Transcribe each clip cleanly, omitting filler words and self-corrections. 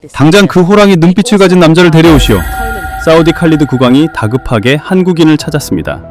당장 그 호랑이 눈빛을 가진 남자를 데려오시오. 사우디 칼리드 국왕이 다급하게 한국인을 찾았습니다.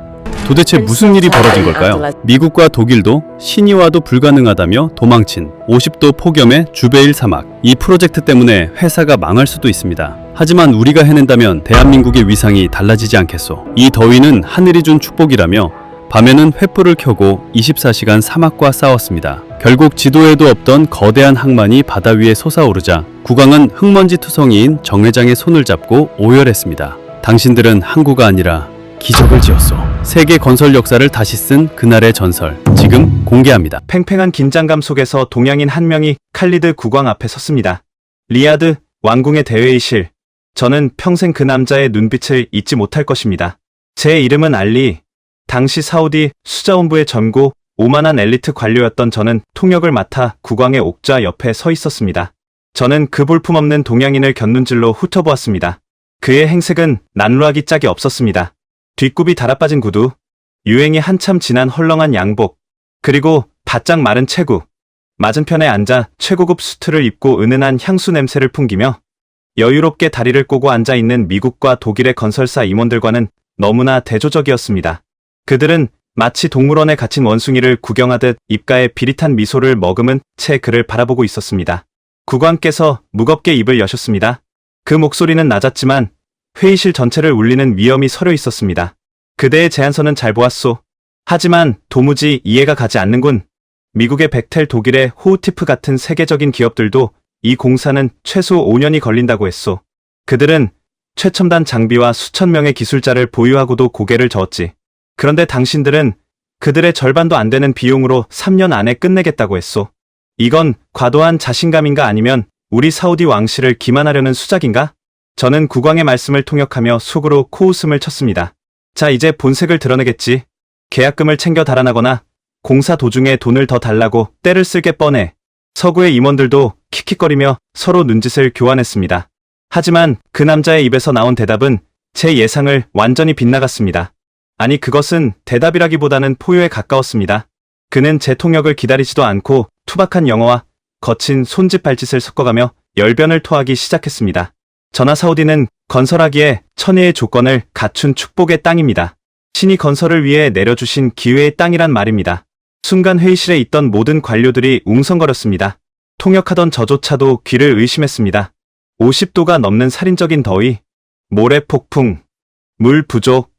도대체 무슨 일이 벌어진 걸까요? 미국과 독일도 신이 와도 불가능하다며 도망친 50도 폭염의 주베일 사막. 이 프로젝트 때문에 회사가 망할 수도 있습니다. 하지만 우리가 해낸다면 대한민국의 위상이 달라지지 않겠소. 이 더위는 하늘이 준 축복이라며 밤에는 횃불을 켜고 24시간 사막과 싸웠습니다. 결국 지도에도 없던 거대한 항만이 바다 위에 솟아오르자 국왕은 흙먼지 투성이인 정 회장의 손을 잡고 오열했습니다. 당신들은 항구가 아니라 기적을 지었소. 세계 건설 역사를 다시 쓴 그날의 전설, 지금 공개합니다. 팽팽한 긴장감 속에서 동양인 한 명이 칼리드 국왕 앞에 섰습니다. 리야드 왕궁의 대회의실. 저는 평생 그 남자의 눈빛을 잊지 못할 것입니다. 제 이름은 알리. 당시 사우디 수자원부의 전고 오만한 엘리트 관료였던 저는 통역을 맡아 국왕의 옥좌 옆에 서 있었습니다. 저는 그 볼품없는 동양인을 곁눈질로 훑어보았습니다. 그의 행색은 난루하기 짝이 없었습니다. 뒷굽이 달아빠진 구두, 유행이 한참 지난 헐렁한 양복, 그리고 바짝 마른 체구. 맞은편에 앉아 최고급 수트를 입고 은은한 향수 냄새를 풍기며 여유롭게 다리를 꼬고 앉아있는 미국과 독일의 건설사 임원들과는 너무나 대조적이었습니다. 그들은 마치 동물원에 갇힌 원숭이를 구경하듯 입가에 비릿한 미소를 머금은 채 그를 바라보고 있었습니다. 국왕께서 무겁게 입을 여셨습니다. 그 목소리는 낮았지만 회의실 전체를 울리는 위엄이 서려 있었습니다. 그대의 제안서는 잘 보았소. 하지만 도무지 이해가 가지 않는군. 미국의 벡텔, 독일의 호우티프 같은 세계적인 기업들도 이 공사는 최소 5년이 걸린다고 했소. 그들은 최첨단 장비와 수천 명의 기술자를 보유하고도 고개를 저었지. 그런데 당신들은 그들의 절반도 안 되는 비용으로 3년 안에 끝내겠다고 했소. 이건 과도한 자신감인가 아니면 우리 사우디 왕실을 기만하려는 수작인가? 저는 국왕의 말씀을 통역하며 속으로 코웃음을 쳤습니다. 자, 이제 본색을 드러내겠지. 계약금을 챙겨 달아나거나 공사 도중에 돈을 더 달라고 떼를 쓸게 뻔해. 서구의 임원들도 킥킥거리며 서로 눈짓을 교환했습니다. 하지만 그 남자의 입에서 나온 대답은 제 예상을 완전히 빗나갔습니다. 아니, 그것은 대답이라기보다는 포효에 가까웠습니다. 그는 제 통역을 기다리지도 않고 투박한 영어와 거친 손짓 발짓을 섞어가며 열변을 토하기 시작했습니다. 저나 사우디는 건설하기에 천혜의 조건을 갖춘 축복의 땅입니다. 신이 건설을 위해 내려주신 기회의 땅이란 말입니다. 순간 회의실에 있던 모든 관료들이 웅성거렸습니다. 통역하던 저조차도 귀를 의심했습니다. 50도가 넘는 살인적인 더위, 모래 폭풍, 물 부족,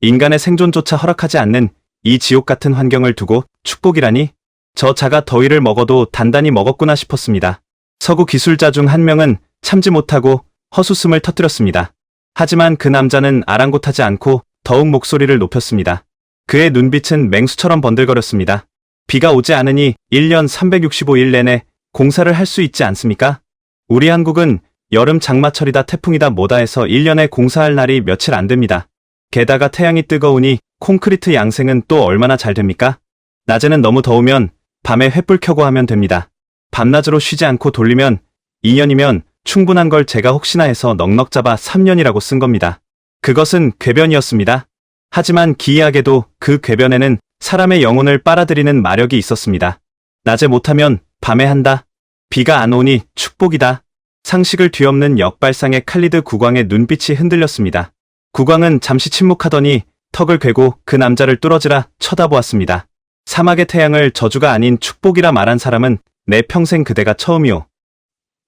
인간의 생존조차 허락하지 않는 이 지옥 같은 환경을 두고 축복이라니? 저 자가 더위를 먹어도 단단히 먹었구나 싶었습니다. 서구 기술자 중 한 명은 참지 못하고 헛웃음을 터뜨렸습니다. 하지만 그 남자는 아랑곳하지 않고 더욱 목소리를 높였습니다. 그의 눈빛은 맹수처럼 번들거렸습니다. 비가 오지 않으니 1년 365일 내내 공사를 할 수 있지 않습니까? 우리 한국은 여름 장마철이다 태풍이다 뭐다 해서 1년에 공사할 날이 며칠 안 됩니다. 게다가 태양이 뜨거우니 콘크리트 양생은 또 얼마나 잘 됩니까? 낮에는 너무 더우면 밤에 횃불 켜고 하면 됩니다. 밤낮으로 쉬지 않고 돌리면 2년이면 충분한 걸 제가 혹시나 해서 넉넉 잡아 3년이라고 쓴 겁니다. 그것은 궤변이었습니다. 하지만 기이하게도 그 궤변에는 사람의 영혼을 빨아들이는 마력이 있었습니다. 낮에 못하면 밤에 한다. 비가 안 오니 축복이다. 상식을 뒤엎는 역발상의 칼리드 국왕의 눈빛이 흔들렸습니다. 국왕은 잠시 침묵하더니 턱을 괴고 그 남자를 뚫어지라 쳐다보았습니다. 사막의 태양을 저주가 아닌 축복이라 말한 사람은 내 평생 그대가 처음이오.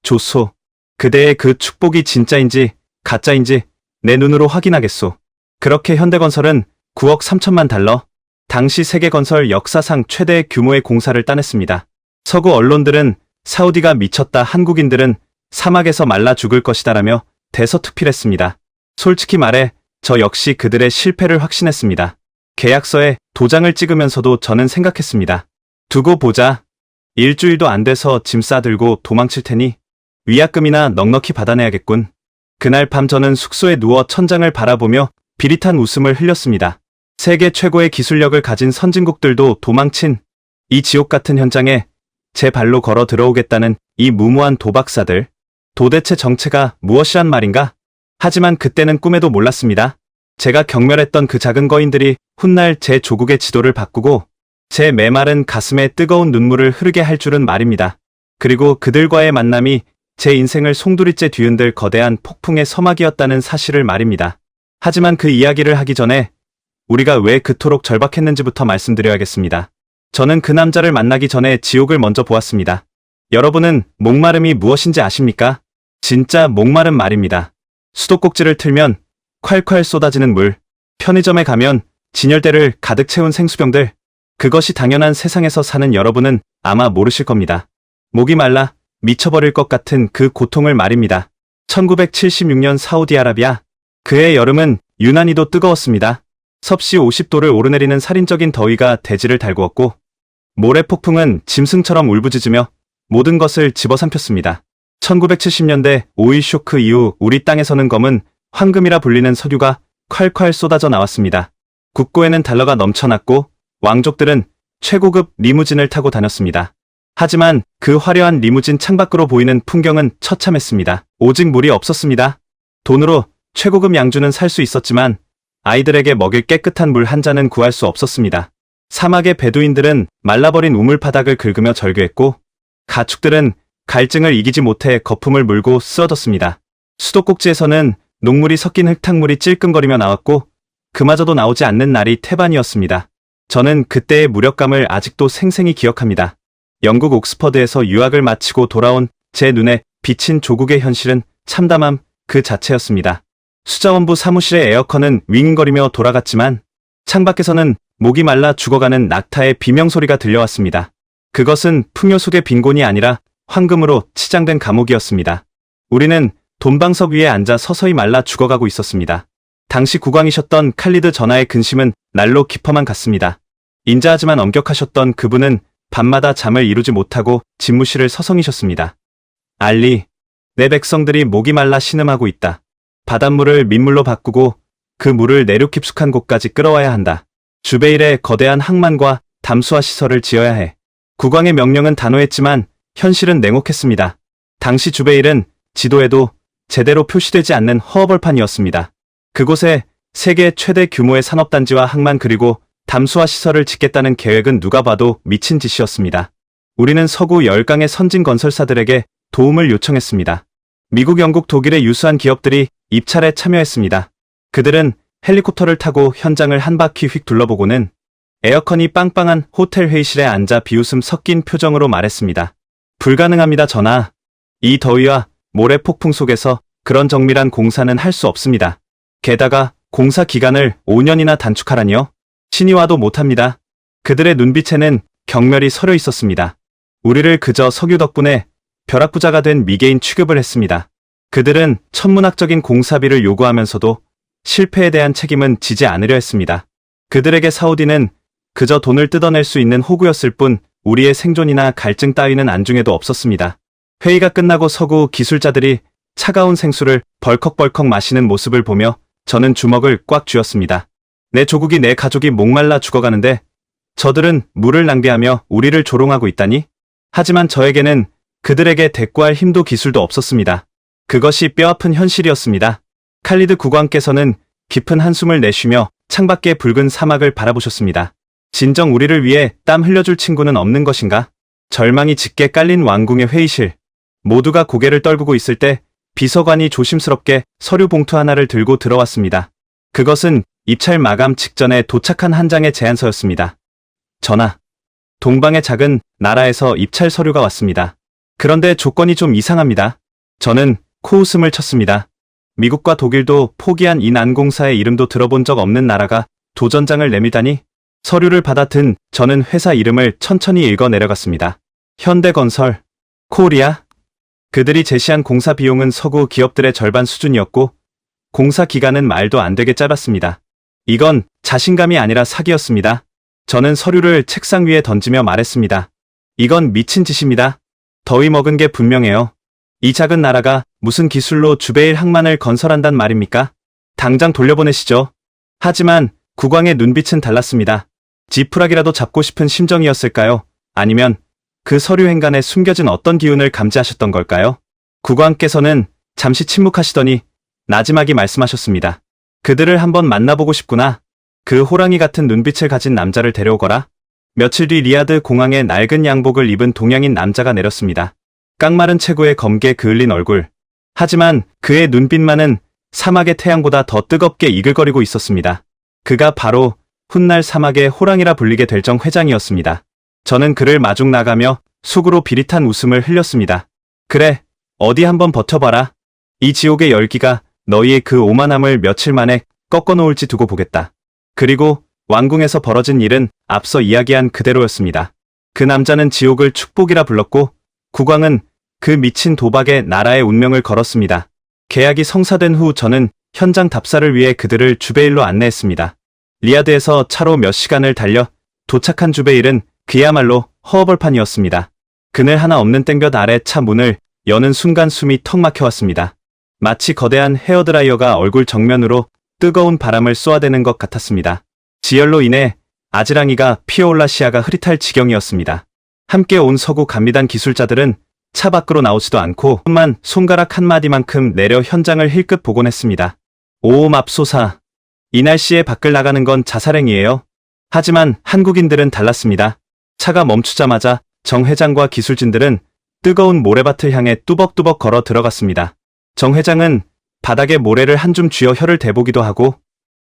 좋소. 그대의 그 축복이 진짜인지 가짜인지 내 눈으로 확인하겠소. 그렇게 현대건설은 9억 3천만 달러, 당시 세계건설 역사상 최대 규모의 공사를 따냈습니다. 서구 언론들은 사우디가 미쳤다, 한국인들은 사막에서 말라 죽을 것이다라며 대서특필했습니다. 솔직히 말해 저 역시 그들의 실패를 확신했습니다. 계약서에 도장을 찍으면서도 저는 생각했습니다. 두고 보자. 일주일도 안 돼서 짐 싸들고 도망칠 테니 위약금이나 넉넉히 받아내야겠군. 그날 밤 저는 숙소에 누워 천장을 바라보며 비릿한 웃음을 흘렸습니다. 세계 최고의 기술력을 가진 선진국들도 도망친 이 지옥 같은 현장에 제 발로 걸어 들어오겠다는 이 무모한 도박사들. 도대체 정체가 무엇이란 말인가? 하지만 그때는 꿈에도 몰랐습니다. 제가 경멸했던 그 작은 거인들이 훗날 제 조국의 지도를 바꾸고 제 메마른 가슴에 뜨거운 눈물을 흐르게 할 줄은 말입니다. 그리고 그들과의 만남이 제 인생을 송두리째 뒤흔들 거대한 폭풍의 서막이었다는 사실을 말입니다. 하지만 그 이야기를 하기 전에 우리가 왜 그토록 절박했는지부터 말씀드려야겠습니다. 저는 그 남자를 만나기 전에 지옥을 먼저 보았습니다. 여러분은 목마름이 무엇인지 아십니까? 진짜 목마름 말입니다. 수도꼭지를 틀면 콸콸 쏟아지는 물, 편의점에 가면 진열대를 가득 채운 생수병들, 그것이 당연한 세상에서 사는 여러분은 아마 모르실 겁니다. 목이 말라 미쳐버릴 것 같은 그 고통을 말입니다. 1976년 사우디아라비아, 그해 여름은 유난히도 뜨거웠습니다. 섭씨 50도를 오르내리는 살인적인 더위가 대지를 달구었고 모래폭풍은 짐승처럼 울부짖으며 모든 것을 집어삼켰습니다. 1970년대 오일 쇼크 이후 우리 땅에서는 검은 황금이라 불리는 석유가 콸콸 쏟아져 나왔습니다. 국고에는 달러가 넘쳐났고 왕족들은 최고급 리무진을 타고 다녔습니다. 하지만 그 화려한 리무진 창밖으로 보이는 풍경은 처참했습니다. 오직 물이 없었습니다. 돈으로 최고급 양주는 살 수 있었지만 아이들에게 먹일 깨끗한 물 한 잔은 구할 수 없었습니다. 사막의 베두인들은 말라버린 우물바닥을 긁으며 절규했고 가축들은 갈증을 이기지 못해 거품을 물고 쓰러졌습니다. 수도꼭지에서는 녹물이 섞인 흙탕물이 찔끔거리며 나왔고 그마저도 나오지 않는 날이 태반이었습니다. 저는 그때의 무력감을 아직도 생생히 기억합니다. 영국 옥스퍼드에서 유학을 마치고 돌아온 제 눈에 비친 조국의 현실은 참담함 그 자체였습니다. 수자원부 사무실의 에어컨은 윙윙거리며 돌아갔지만 창밖에서는 목이 말라 죽어가는 낙타의 비명소리가 들려왔습니다. 그것은 풍요 속의 빈곤이 아니라 황금으로 치장된 감옥이었습니다. 우리는 돈방석 위에 앉아 서서히 말라 죽어가고 있었습니다. 당시 국왕이셨던 칼리드 전하의 근심은 날로 깊어만 갔습니다. 인자하지만 엄격하셨던 그분은 밤마다 잠을 이루지 못하고 집무실을 서성이셨습니다. 알리, 내 백성들이 목이 말라 신음하고 있다. 바닷물을 민물로 바꾸고 그 물을 내륙 깊숙한 곳까지 끌어와야 한다. 주베일의 거대한 항만과 담수화 시설을 지어야 해. 국왕의 명령은 단호했지만 현실은 냉혹했습니다. 당시 주베일은 지도에도 제대로 표시되지 않는 허허벌판이었습니다. 그곳에 세계 최대 규모의 산업단지와 항만 그리고 담수화 시설을 짓겠다는 계획은 누가 봐도 미친 짓이었습니다. 우리는 서구 열강의 선진 건설사들에게 도움을 요청했습니다. 미국, 영국, 독일의 유수한 기업들이 입찰에 참여했습니다. 그들은 헬리콥터를 타고 현장을 한 바퀴 휙 둘러보고는 에어컨이 빵빵한 호텔 회의실에 앉아 비웃음 섞인 표정으로 말했습니다. 불가능합니다, 전하. 이 더위와 모래 폭풍 속에서 그런 정밀한 공사는 할 수 없습니다. 게다가 공사 기간을 5년이나 단축하라니요? 신이 와도 못합니다. 그들의 눈빛에는 경멸이 서려 있었습니다. 우리를 그저 석유 덕분에 벼락부자가 된 미개인 취급을 했습니다. 그들은 천문학적인 공사비를 요구하면서도 실패에 대한 책임은 지지 않으려 했습니다. 그들에게 사우디는 그저 돈을 뜯어낼 수 있는 호구였을 뿐 우리의 생존이나 갈증 따위는 안중에도 없었습니다. 회의가 끝나고 서구 기술자들이 차가운 생수를 벌컥벌컥 마시는 모습을 보며 저는 주먹을 꽉 쥐었습니다. 내 조국이 내 가족이 목말라 죽어가는데 저들은 물을 낭비하며 우리를 조롱하고 있다니? 하지만 저에게는 그들에게 대꾸할 힘도 기술도 없었습니다. 그것이 뼈아픈 현실이었습니다. 칼리드 국왕께서는 깊은 한숨을 내쉬며 창밖의 붉은 사막을 바라보셨습니다. 진정 우리를 위해 땀 흘려줄 친구는 없는 것인가? 절망이 짙게 깔린 왕궁의 회의실. 모두가 고개를 떨구고 있을 때 비서관이 조심스럽게 서류 봉투 하나를 들고 들어왔습니다. 그것은 입찰 마감 직전에 도착한 한 장의 제안서였습니다. 전하, 동방의 작은 나라에서 입찰 서류가 왔습니다. 그런데 조건이 좀 이상합니다. 저는 코웃음을 쳤습니다. 미국과 독일도 포기한 이 난공사의 이름도 들어본 적 없는 나라가 도전장을 내밀다니? 서류를 받아든 저는 회사 이름을 천천히 읽어 내려갔습니다. 현대건설, 코리아. 그들이 제시한 공사 비용은 서구 기업들의 절반 수준이었고 공사 기간은 말도 안 되게 짧았습니다. 이건 자신감이 아니라 사기였습니다. 저는 서류를 책상 위에 던지며 말했습니다. 이건 미친 짓입니다. 더위 먹은 게 분명해요. 이 작은 나라가 무슨 기술로 주베일 항만을 건설한단 말입니까? 당장 돌려보내시죠. 하지만 국왕의 눈빛은 달랐습니다. 지푸라기라도 잡고 싶은 심정이었을까요? 아니면 그 서류 행간에 숨겨진 어떤 기운을 감지하셨던 걸까요? 국왕께서는 잠시 침묵하시더니 나지막이 말씀하셨습니다. 그들을 한번 만나보고 싶구나. 그 호랑이 같은 눈빛을 가진 남자를 데려오거라. 며칠 뒤 리야드 공항에 낡은 양복을 입은 동양인 남자가 내렸습니다. 깡마른 체구의 검게 그을린 얼굴. 하지만 그의 눈빛만은 사막의 태양보다 더 뜨겁게 이글거리고 있었습니다. 그가 바로 훗날 사막의 호랑이라 불리게 될 정 회장이었습니다. 저는 그를 마중 나가며 속으로 비릿한 웃음을 흘렸습니다. 그래, 어디 한번 버텨봐라. 이 지옥의 열기가 너희의 그 오만함을 며칠 만에 꺾어놓을지 두고 보겠다. 그리고 왕궁에서 벌어진 일은 앞서 이야기한 그대로였습니다. 그 남자는 지옥을 축복이라 불렀고 국왕은 그 미친 도박에 나라의 운명을 걸었습니다. 계약이 성사된 후 저는 현장 답사를 위해 그들을 주베일로 안내했습니다. 리야드에서 차로 몇 시간을 달려 도착한 주베일은 그야말로 허허벌판이었습니다. 그늘 하나 없는 땡볕 아래 차 문을 여는 순간 숨이 턱 막혀왔습니다. 마치 거대한 헤어드라이어가 얼굴 정면으로 뜨거운 바람을 쏘아대는 것 같았습니다. 지열로 인해 아지랑이가 피어올라 시야가 흐릿할 지경이었습니다. 함께 온 서구 감리단 기술자들은 차 밖으로 나오지도 않고 손가락 한 마디만큼 내려 현장을 힐끗 보곤 했습니다. 오 맙소사. 이 날씨에 밖을 나가는 건 자살행위예요. 하지만 한국인들은 달랐습니다. 차가 멈추자마자 정 회장과 기술진들은 뜨거운 모래밭을 향해 뚜벅뚜벅 걸어 들어갔습니다. 정 회장은 바닥에 모래를 한 줌 쥐어 혀를 대보기도 하고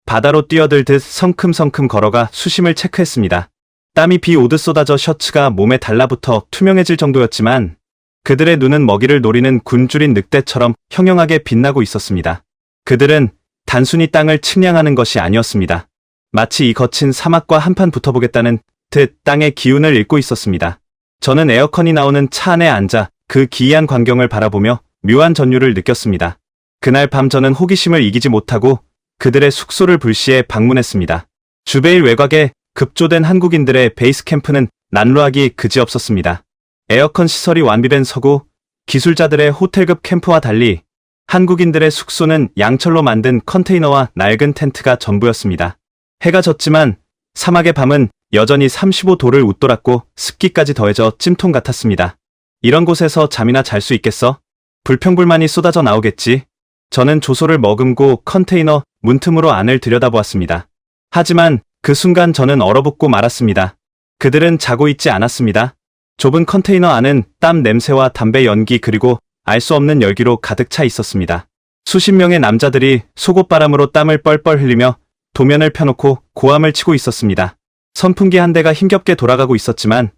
바다로 뛰어들듯 성큼성큼 걸어가 수심을 체크했습니다. 땀이 비 오듯 쏟아져 셔츠가 몸에 달라붙어 투명해질 정도였지만 그들의 눈은 먹이를 노리는 굶주린 늑대처럼 형형하게 빛나고 있었습니다. 그들은 단순히 땅을 측량하는 것이 아니었습니다. 마치 이 거친 사막과 한판 붙어보겠다는 듯 땅의 기운을 읽고 있었습니다. 저는 에어컨이 나오는 차 안에 앉아 그 기이한 광경을 바라보며 묘한 전율을 느꼈습니다. 그날 밤 저는 호기심을 이기지 못하고 그들의 숙소를 불시에 방문했습니다. 주베일 외곽에 급조된 한국인들의 베이스 캠프는 난로하기 그지없었습니다. 에어컨 시설이 완비된 서구 기술자들의 호텔급 캠프와 달리 한국인들의 숙소는 양철로 만든 컨테이너와 낡은 텐트가 전부였습니다. 해가 졌지만 사막의 밤은 여전히 35도를 웃돌았고 습기까지 더해져 찜통 같았습니다. 이런 곳에서 잠이나 잘 수 있겠어? 불평불만이 쏟아져 나오겠지. 저는 조소를 머금고 컨테이너 문틈으로 안을 들여다보았습니다. 하지만 그 순간 저는 얼어붙고 말았습니다. 그들은 자고 있지 않았습니다. 좁은 컨테이너 안은 땀 냄새와 담배 연기 그리고 알 수 없는 열기로 가득 차 있었습니다. 수십 명의 남자들이 속옷바람으로 땀을 뻘뻘 흘리며 도면을 펴놓고 고함을 치고 있었습니다. 선풍기 한 대가 힘겹게 돌아가고 있었지만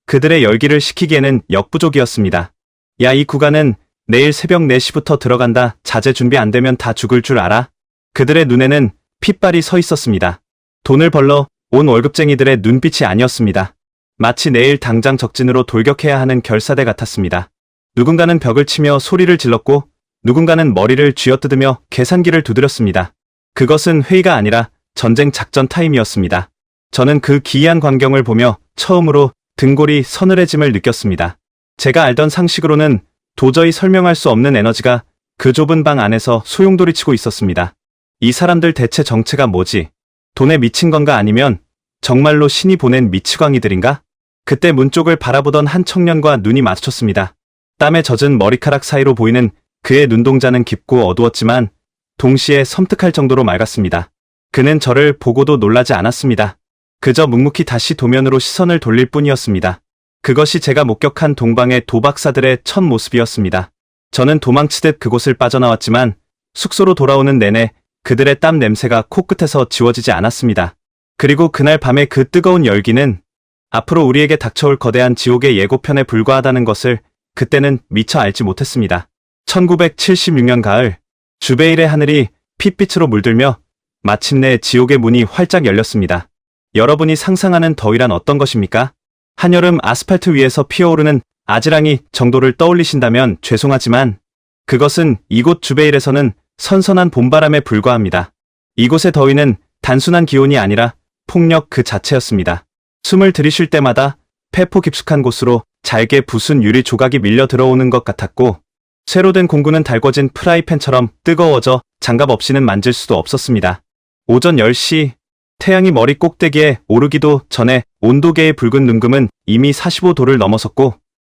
그들의 열기를 식히기에는 역부족이었습니다. 야, 이 구간은 내일 새벽 4시부터 들어간다. 자재 준비 안 되면 다 죽을 줄 알아? 그들의 눈에는 핏발이 서 있었습니다. 돈을 벌러 온 월급쟁이들의 눈빛이 아니었습니다. 마치 내일 당장 적진으로 돌격해야 하는 결사대 같았습니다. 누군가는 벽을 치며 소리를 질렀고 누군가는 머리를 쥐어뜯으며 계산기를 두드렸습니다. 그것은 회의가 아니라 전쟁 작전 타임이었습니다. 저는 그 기이한 광경을 보며 처음으로 등골이 서늘해짐을 느꼈습니다. 제가 알던 상식으로는 도저히 설명할 수 없는 에너지가 그 좁은 방 안에서 소용돌이치고 있었습니다. 이 사람들 대체 정체가 뭐지? 돈에 미친 건가 아니면 정말로 신이 보낸 미치광이들인가? 그때 문 쪽을 바라보던 한 청년과 눈이 마주쳤습니다. 땀에 젖은 머리카락 사이로 보이는 그의 눈동자는 깊고 어두웠지만 동시에 섬뜩할 정도로 맑았습니다. 그는 저를 보고도 놀라지 않았습니다. 그저 묵묵히 다시 도면으로 시선을 돌릴 뿐이었습니다. 그것이 제가 목격한 동방의 도박사들의 첫 모습이었습니다. 저는 도망치듯 그곳을 빠져나왔지만 숙소로 돌아오는 내내 그들의 땀 냄새가 코끝에서 지워지지 않았습니다. 그리고 그날 밤의 그 뜨거운 열기는 앞으로 우리에게 닥쳐올 거대한 지옥의 예고편에 불과하다는 것을 그때는 미처 알지 못했습니다. 1976년 가을, 주베일의 하늘이 핏빛으로 물들며 마침내 지옥의 문이 활짝 열렸습니다. 여러분이 상상하는 더위란 어떤 것입니까? 한여름 아스팔트 위에서 피어오르는 아지랑이 정도를 떠올리신다면 죄송하지만 그것은 이곳 주베일에서는 선선한 봄바람에 불과합니다. 이곳의 더위는 단순한 기온이 아니라 폭력 그 자체였습니다. 숨을 들이쉴 때마다 폐포 깊숙한 곳으로 잘게 부순 유리 조각이 밀려 들어오는 것 같았고 쇠로 된 공구는 달궈진 프라이팬처럼 뜨거워져 장갑 없이는 만질 수도 없었습니다. 오전 10시 태양이 머리 꼭대기에 오르기도 전에 온도계의 붉은 눈금은 이미 45도를 넘어섰고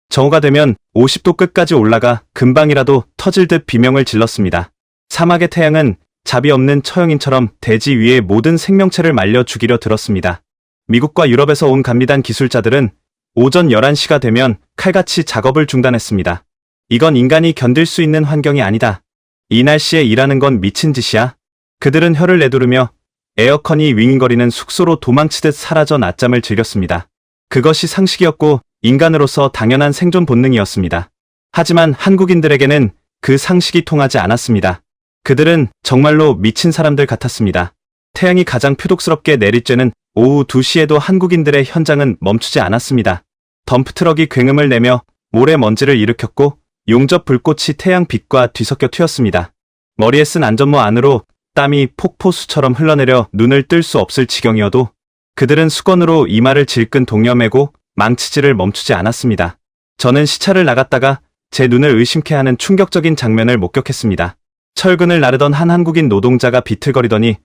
정오가 되면 50도 끝까지 올라가 금방이라도 터질 듯 비명을 질렀습니다. 사막의 태양은 자비 없는 처형인처럼 대지 위의 모든 생명체를 말려 죽이려 들었습니다. 미국과 유럽에서 온 감리단 기술자들은 오전 11시가 되면 칼같이 작업을 중단했습니다. 이건 인간이 견딜 수 있는 환경이 아니다. 이 날씨에 일하는 건 미친 짓이야. 그들은 혀를 내두르며 에어컨이 윙윙거리는 숙소로 도망치듯 사라져 낮잠을 즐겼습니다. 그것이 상식이었고 인간으로서 당연한 생존 본능이었습니다. 하지만 한국인들에게는 그 상식이 통하지 않았습니다. 그들은 정말로 미친 사람들 같았습니다. 태양이 가장 표독스럽게 내리쬐는 오후 2시에도 한국인들의 현장은 멈추지 않았습니다. 덤프트럭이 굉음을 내며 모래먼지를 일으켰고 용접 불꽃이 태양 빛과 뒤섞여 튀었습니다. 머리에 쓴 안전모 안으로 땀이 폭포수처럼 흘러내려 눈을 뜰 수 없을 지경이어도 그들은 수건으로 이마를 질끈 동여매고 망치질을 멈추지 않았습니다. 저는 시차를 나갔다가 제 눈을 의심케 하는 충격적인 장면을 목격했습니다. 철근을 나르던 한 한국인 노동자가 비틀거리더니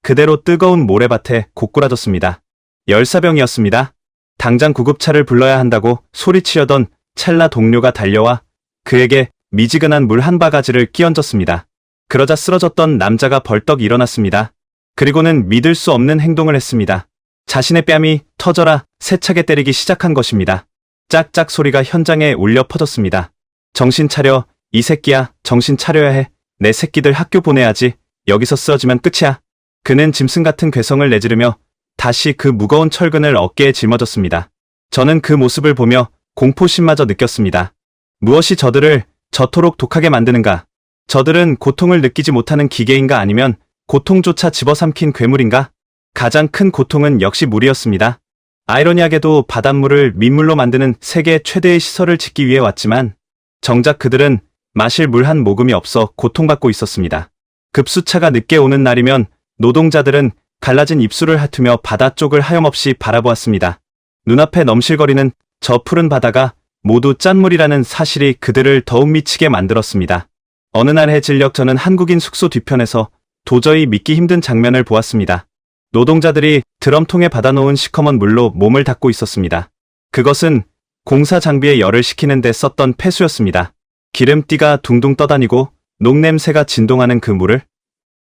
그대로 뜨거운 모래밭에 고꾸라졌습니다. 열사병이었습니다. 당장 구급차를 불러야 한다고 소리치려던 찰나 동료가 달려와 그에게 미지근한 물 한 바가지를 끼얹었습니다. 그러자 쓰러졌던 남자가 벌떡 일어났습니다. 그리고는 믿을 수 없는 행동을 했습니다. 자신의 뺨이 터져라 세차게 때리기 시작한 것입니다. 짝짝 소리가 현장에 울려 퍼졌습니다. 정신 차려, 이 새끼야, 정신 차려야 해. 내 새끼들 학교 보내야지. 여기서 쓰러지면 끝이야. 그는 짐승 같은 괴성을 내지르며 다시 그 무거운 철근을 어깨에 짊어졌습니다. 저는 그 모습을 보며 공포심마저 느꼈습니다. 무엇이 저들을 저토록 독하게 만드는가? 저들은 고통을 느끼지 못하는 기계인가 아니면 고통조차 집어삼킨 괴물인가? 가장 큰 고통은 역시 물이었습니다. 아이러니하게도 바닷물을 민물로 만드는 세계 최대의 시설을 짓기 위해 왔지만 정작 그들은 마실 물 한 모금이 없어 고통받고 있었습니다. 급수차가 늦게 오는 날이면 노동자들은 갈라진 입술을 핥으며 바다 쪽을 하염없이 바라보았습니다. 눈앞에 넘실거리는 저 푸른 바다가 모두 짠물이라는 사실이 그들을 더욱 미치게 만들었습니다. 어느 날 해질녘 저는 한국인 숙소 뒤편에서 도저히 믿기 힘든 장면을 보았습니다. 노동자들이 드럼통에 받아놓은 시커먼 물로 몸을 닦고 있었습니다. 그것은 공사 장비에 열을 식히는 데 썼던 폐수였습니다. 기름띠가 둥둥 떠다니고 녹냄새가 진동하는 그 물을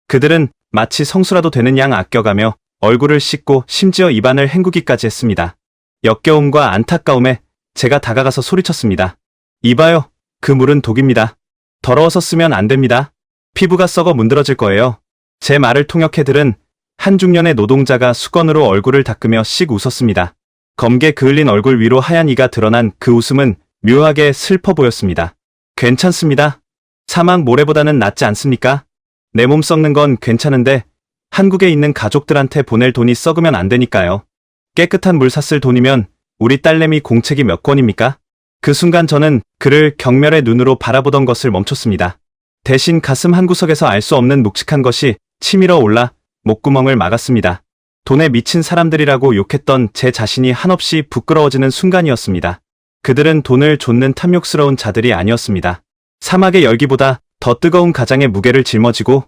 그들은 마치 성수라도 되는 양 아껴가며 얼굴을 씻고 심지어 입안을 헹구기까지 했습니다. 역겨움과 안타까움에 제가 다가가서 소리쳤습니다. 이봐요, 그 물은 독입니다. 더러워서 쓰면 안 됩니다. 피부가 썩어 문드러질 거예요. 제 말을 통역해 들은 한 중년의 노동자가 수건으로 얼굴을 닦으며 씩 웃었습니다. 검게 그을린 얼굴 위로 하얀 이가 드러난 그 웃음은 묘하게 슬퍼 보였습니다. 괜찮습니다. 사막 모래보다는 낫지 않습니까? 내 몸 썩는 건 괜찮은데 한국에 있는 가족들한테 보낼 돈이 썩으면 안 되니까요. 깨끗한 물 샀을 돈이면 우리 딸내미 공책이 몇 권입니까? 그 순간 저는 그를 경멸의 눈으로 바라보던 것을 멈췄습니다. 대신 가슴 한구석에서 알 수 없는 묵직한 것이 치밀어 올라 목구멍을 막았습니다. 돈에 미친 사람들이라고 욕했던 제 자신이 한없이 부끄러워지는 순간이었습니다. 그들은 돈을 좇는 탐욕스러운 자들이 아니었습니다. 사막의 열기보다 더 뜨거운 가장의 무게를 짊어지고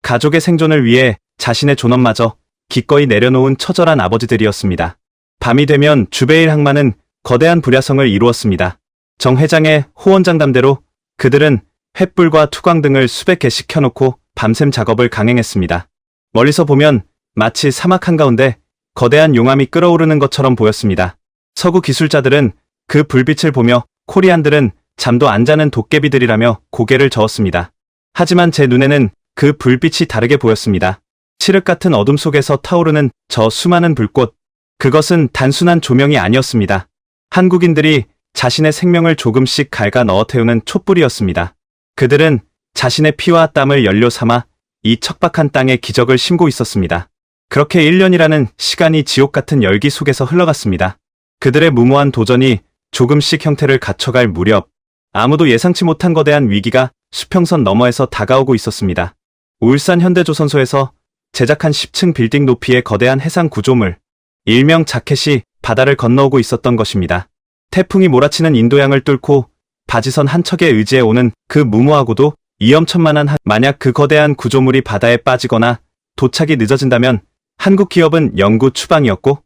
가족의 생존을 위해 자신의 존엄마저 기꺼이 내려놓은 처절한 아버지들이었습니다. 밤이 되면 주베일 항만은 거대한 불야성을 이루었습니다. 정 회장의 호언장담대로 그들은 횃불과 투광 등을 수백 개씩 켜놓고 밤샘 작업을 강행했습니다. 멀리서 보면 마치 사막 한가운데 거대한 용암이 끓어오르는 것처럼 보였습니다. 서구 기술자들은 그 불빛을 보며 코리안들은 잠도 안 자는 도깨비들이라며 고개를 저었습니다. 하지만 제 눈에는 그 불빛이 다르게 보였습니다. 칠흑 같은 어둠 속에서 타오르는 저 수많은 불꽃, 그것은 단순한 조명이 아니었습니다. 한국인들이 자신의 생명을 조금씩 갉아 넣어 태우는 촛불이었습니다. 그들은 자신의 피와 땀을 연료 삼아 이 척박한 땅에 기적을 심고 있었습니다. 그렇게 1년이라는 시간이 지옥 같은 열기 속에서 흘러갔습니다. 그들의 무모한 도전이 조금씩 형태를 갖춰갈 무렵 아무도 예상치 못한 거대한 위기가 수평선 너머에서 다가오고 있었습니다. 울산 현대조선소에서 제작한 10층 빌딩 높이의 거대한 해상 구조물, 일명 자켓이 바다를 건너오고 있었던 것입니다. 태풍이 몰아치는 인도양을 뚫고 바지선 한 척에 의지해 오는 그 무모하고도 위험천만한 만약 그 거대한 구조물이 바다에 빠지거나 도착이 늦어진다면 한국 기업은 영구 추방이었고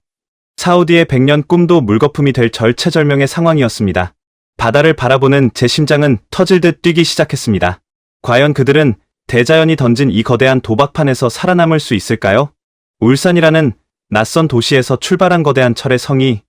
사우디의 100년 꿈도 물거품이 될 절체절명의 상황이었습니다. 바다를 바라보는 제 심장은 터질 듯 뛰기 시작했습니다. 과연 그들은 대자연이 던진 이 거대한 도박판에서 살아남을 수 있을까요? 울산이라는 낯선 도시에서 출발한 거대한 철의 성이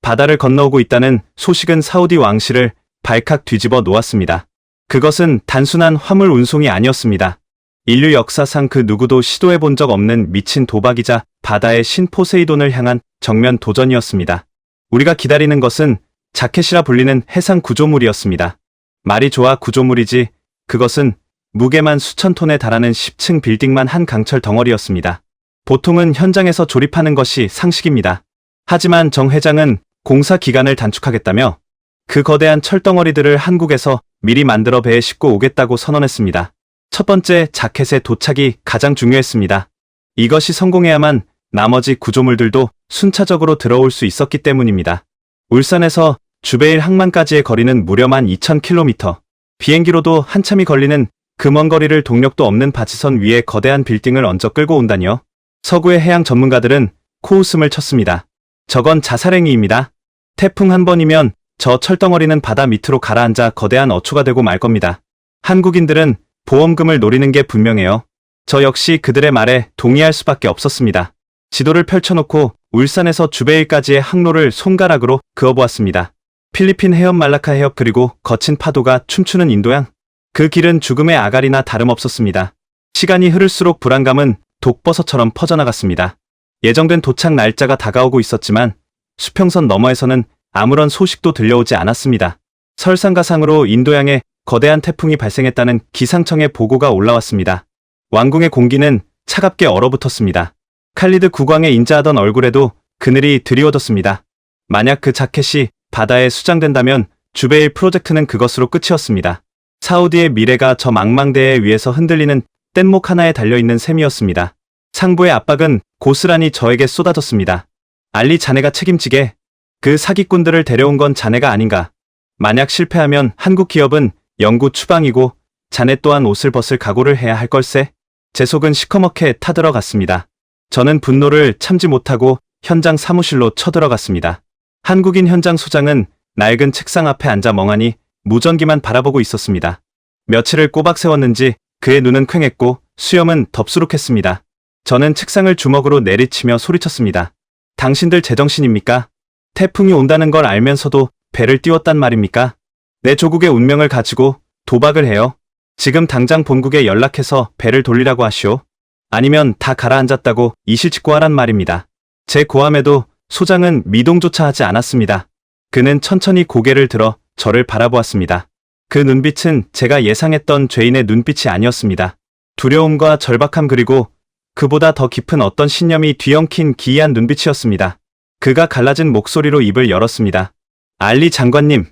바다를 건너오고 있다는 소식은 사우디 왕실을 발칵 뒤집어 놓았습니다. 그것은 단순한 화물 운송이 아니었습니다. 인류 역사상 그 누구도 시도해 본 적 없는 미친 도박이자 바다의 신 포세이돈을 향한 정면 도전이었습니다. 우리가 기다리는 것은 자켓이라 불리는 해상 구조물이었습니다. 말이 좋아 구조물이지, 그것은 무게만 수천 톤에 달하는 10층 빌딩만 한 강철 덩어리였습니다. 보통은 현장에서 조립하는 것이 상식입니다. 하지만 정 회장은 공사 기간을 단축하겠다며 그 거대한 철덩어리들을 한국에서 미리 만들어 배에 싣고 오겠다고 선언했습니다. 첫 번째 자켓의 도착이 가장 중요했습니다. 이것이 성공해야만 나머지 구조물들도 순차적으로 들어올 수 있었기 때문입니다. 울산에서 주베일 항만까지의 거리는 무려 12,000km. 비행기로도 한참이 걸리는 그 먼 거리를 동력도 없는 바지선 위에 거대한 빌딩을 얹어 끌고 온다니요. 서구의 해양 전문가들은 코웃음을 쳤습니다. 저건 자살행위입니다. 태풍 한 번이면 저 철덩어리는 바다 밑으로 가라앉아 거대한 어초가 되고 말 겁니다. 한국인들은 보험금을 노리는 게 분명해요. 저 역시 그들의 말에 동의할 수밖에 없었습니다. 지도를 펼쳐놓고 울산에서 주베일까지의 항로를 손가락으로 그어보았습니다. 필리핀 해협, 말라카 해협, 그리고 거친 파도가 춤추는 인도양. 그 길은 죽음의 아가리나 다름없었습니다. 시간이 흐를수록 불안감은 독버섯처럼 퍼져나갔습니다. 예정된 도착 날짜가 다가오고 있었지만 수평선 너머에서는 아무런 소식도 들려오지 않았습니다. 설상가상으로 인도양에 거대한 태풍이 발생했다는 기상청의 보고가 올라왔습니다. 왕궁의 공기는 차갑게 얼어붙었습니다. 칼리드 국왕의 인자하던 얼굴에도 그늘이 드리워졌습니다. 만약 그 자켓이 바다에 수장된다면 주베일 프로젝트는 그것으로 끝이었습니다. 사우디의 미래가 저 망망대해 위에서 흔들리는 뗏목 하나에 달려있는 셈이었습니다. 상부의 압박은 고스란히 저에게 쏟아졌습니다. 알리, 자네가 책임지게. 그 사기꾼들을 데려온 건 자네가 아닌가. 만약 실패하면 한국 기업은 영구 추방이고 자네 또한 옷을 벗을 각오를 해야 할 걸세. 제 속은 시커멓게 타들어갔습니다. 저는 분노를 참지 못하고 현장 사무실로 쳐들어갔습니다. 한국인 현장 소장은 낡은 책상 앞에 앉아 멍하니 무전기만 바라보고 있었습니다. 며칠을 꼬박 세웠는지 그의 눈은 퀭했고 수염은 덥수룩했습니다. 저는 책상을 주먹으로 내리치며 소리쳤습니다. 당신들 제정신입니까? 태풍이 온다는 걸 알면서도 배를 띄웠단 말입니까? 내 조국의 운명을 가지고 도박을 해요. 지금 당장 본국에 연락해서 배를 돌리라고 하시오. 아니면 다 가라앉았다고 이실직고하란 말입니다. 제 고함에도 소장은 미동조차 하지 않았습니다. 그는 천천히 고개를 들어 저를 바라보았습니다. 그 눈빛은 제가 예상했던 죄인의 눈빛이 아니었습니다. 두려움과 절박함, 그리고 그보다 더 깊은 어떤 신념이 뒤엉킨 기이한 눈빛이었습니다. 그가 갈라진 목소리로 입을 열었습니다. 알리 장관님,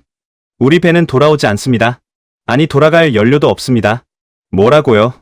우리 배는 돌아오지 않습니다. 아니, 돌아갈 연료도 없습니다. 뭐라고요?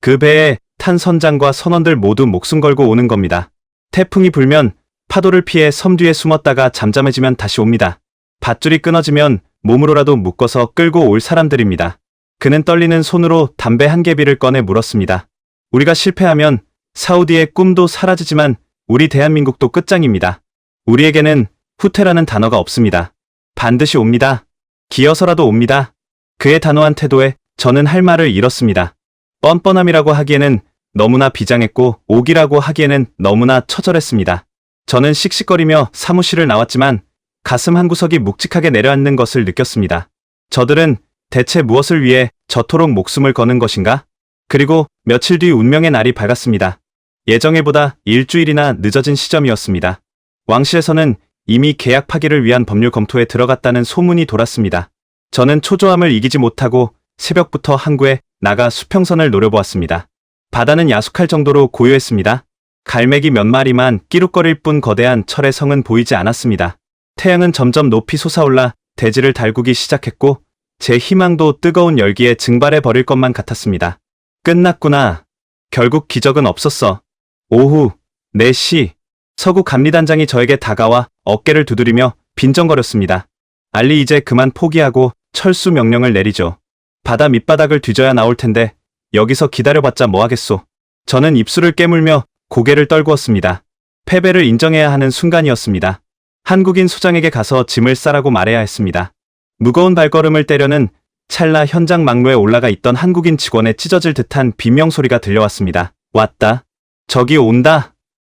그 배에 탄 선장과 선원들 모두 목숨 걸고 오는 겁니다. 태풍이 불면 파도를 피해 섬 뒤에 숨었다가 잠잠해지면 다시 옵니다. 밧줄이 끊어지면 몸으로라도 묶어서 끌고 올 사람들입니다. 그는 떨리는 손으로 담배 한 개비를 꺼내 물었습니다. 우리가 실패하면 사우디의 꿈도 사라지지만 우리 대한민국도 끝장입니다. 우리에게는 후퇴라는 단어가 없습니다. 반드시 옵니다. 기어서라도 옵니다. 그의 단호한 태도에 저는 할 말을 잃었습니다. 뻔뻔함이라고 하기에는 너무나 비장했고 오기라고 하기에는 너무나 처절했습니다. 저는 씩씩거리며 사무실을 나왔지만 가슴 한구석이 묵직하게 내려앉는 것을 느꼈습니다. 저들은 대체 무엇을 위해 저토록 목숨을 거는 것인가? 그리고 며칠 뒤 운명의 날이 밝았습니다. 예정일보다 일주일이나 늦어진 시점이었습니다. 왕실에서는 이미 계약 파기를 위한 법률 검토에 들어갔다는 소문이 돌았습니다. 저는 초조함을 이기지 못하고 새벽부터 항구에 나가 수평선을 노려보았습니다. 바다는 야속할 정도로 고요했습니다. 갈매기 몇 마리만 끼룩거릴 뿐 거대한 철의 성은 보이지 않았습니다. 태양은 점점 높이 솟아올라 대지를 달구기 시작했고 제 희망도 뜨거운 열기에 증발해 버릴 것만 같았습니다. 끝났구나. 결국 기적은 없었어. 오후 4시 서구 감리단장이 저에게 다가와 어깨를 두드리며 빈정거렸습니다. 알리, 이제 그만 포기하고 철수 명령을 내리죠. 바다 밑바닥을 뒤져야 나올 텐데 여기서 기다려봤자 뭐하겠소. 저는 입술을 깨물며 고개를 떨구었습니다. 패배를 인정해야 하는 순간이었습니다. 한국인 소장에게 가서 짐을 싸라고 말해야 했습니다. 무거운 발걸음을 때려는 찰나 현장 막로에 올라가 있던 한국인 직원의 찢어질 듯한 비명소리가 들려왔습니다. 왔다. 저기 온다.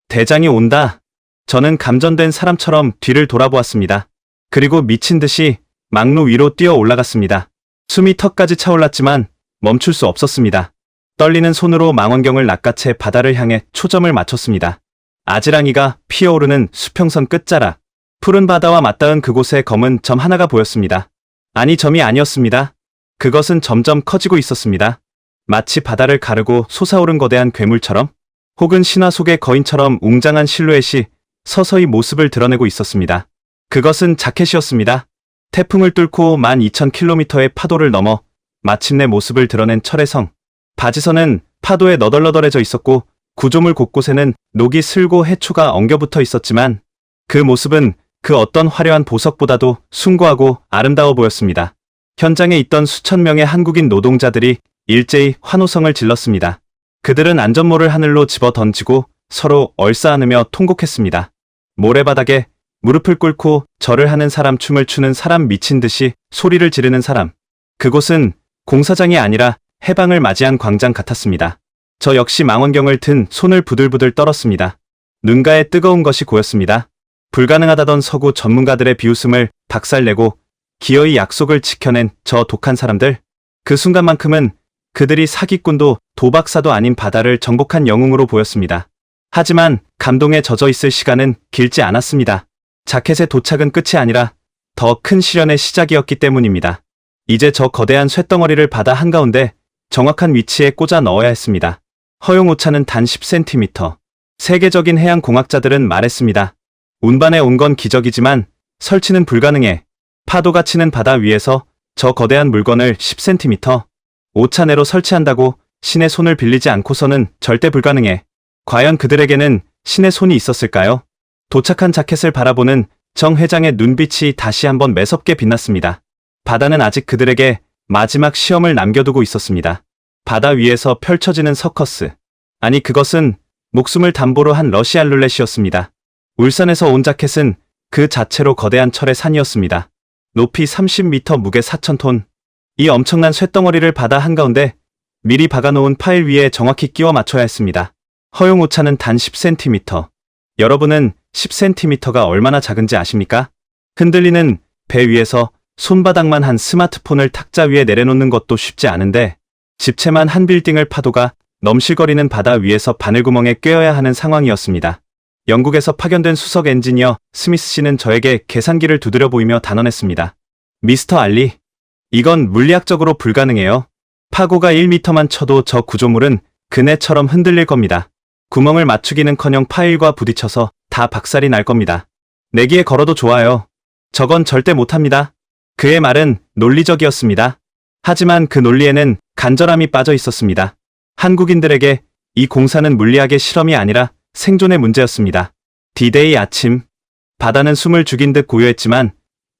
대장이 온다. 저는 감전된 사람처럼 뒤를 돌아보았습니다. 그리고 미친 듯이 막로 위로 뛰어 올라갔습니다. 숨이 턱까지 차올랐지만 멈출 수 없었습니다. 떨리는 손으로 망원경을 낚아채 바다를 향해 초점을 맞췄습니다. 아지랑이가 피어오르는 수평선 끝자락, 푸른 바다와 맞닿은 그곳에 검은 점 하나가 보였습니다. 아니, 점이 아니었습니다. 그것은 점점 커지고 있었습니다. 마치 바다를 가르고 솟아오른 거대한 괴물처럼, 혹은 신화 속의 거인처럼 웅장한 실루엣이 서서히 모습을 드러내고 있었습니다. 그것은 자켓이었습니다. 태풍을 뚫고 12,000km의 파도를 넘어 마침내 모습을 드러낸 철의 성. 바지선은 파도에 너덜너덜해져 있었고 구조물 곳곳에는 녹이 슬고 해초가 엉겨붙어 있었지만 그 모습은 그 어떤 화려한 보석보다도 숭고하고 아름다워 보였습니다. 현장에 있던 수천 명의 한국인 노동자들이 일제히 환호성을 질렀습니다. 그들은 안전모를 하늘로 집어 던지고 서로 얼싸안으며 통곡했습니다. 모래바닥에 무릎을 꿇고 절을 하는 사람, 춤을 추는 사람, 미친 듯이 소리를 지르는 사람. 그곳은 공사장이 아니라 해방을 맞이한 광장 같았습니다. 저 역시 망원경을 든 손을 부들부들 떨었습니다. 눈가에 뜨거운 것이 고였습니다. 불가능하다던 서구 전문가들의 비웃음을 박살내고 기어이 약속을 지켜낸 저 독한 사람들. 그 순간만큼은 그들이 사기꾼도 도박사도 아닌 바다를 정복한 영웅으로 보였습니다. 하지만 감동에 젖어 있을 시간은 길지 않았습니다. 자켓의 도착은 끝이 아니라 더 큰 시련의 시작이었기 때문입니다. 이제 저 거대한 쇳덩어리를 바다 한가운데 정확한 위치에 꽂아 넣어야 했습니다. 허용 오차는 단 10cm. 세계적인 해양 공학자들은 말했습니다. 운반에 온 건 기적이지만 설치는 불가능해. 파도가 치는 바다 위에서 저 거대한 물건을 10cm 오차 내로 설치한다고 신의 손을 빌리지 않고서는 절대 불가능해. 과연 그들에게는 신의 손이 있었을까요? 도착한 자켓을 바라보는 정 회장의 눈빛이 다시 한번 매섭게 빛났습니다. 바다는 아직 그들에게 마지막 시험을 남겨두고 있었습니다. 바다 위에서 펼쳐지는 서커스. 아니, 그것은 목숨을 담보로 한 러시안 룰렛이었습니다. 울산에서 온 자켓은 그 자체로 거대한 철의 산이었습니다. 높이 30m, 무게 4,000톤. 이 엄청난 쇳덩어리를 바다 한가운데 미리 박아놓은 파일 위에 정확히 끼워 맞춰야 했습니다. 허용 오차는 단 10cm. 여러분은 10cm가 얼마나 작은지 아십니까? 흔들리는 배 위에서 손바닥만 한 스마트폰을 탁자 위에 내려놓는 것도 쉽지 않은데 집채만 한 빌딩을 파도가 넘실거리는 바다 위에서 바늘구멍에 꿰어야 하는 상황이었습니다. 영국에서 파견된 수석 엔지니어 스미스 씨는 저에게 계산기를 두드려 보이며 단언했습니다. 미스터 알리, 이건 물리학적으로 불가능해요. 파고가 1m만 쳐도 저 구조물은 그네처럼 흔들릴 겁니다. 구멍을 맞추기는커녕 파일과 부딪혀서 다 박살이 날 겁니다. 내기에 걸어도 좋아요. 저건 절대 못합니다. 그의 말은 논리적이었습니다. 하지만 그 논리에는 간절함이 빠져 있었습니다. 한국인들에게 이 공사는 물리학의 실험이 아니라 생존의 문제였습니다. D-Day 아침, 바다는 숨을 죽인 듯 고요했지만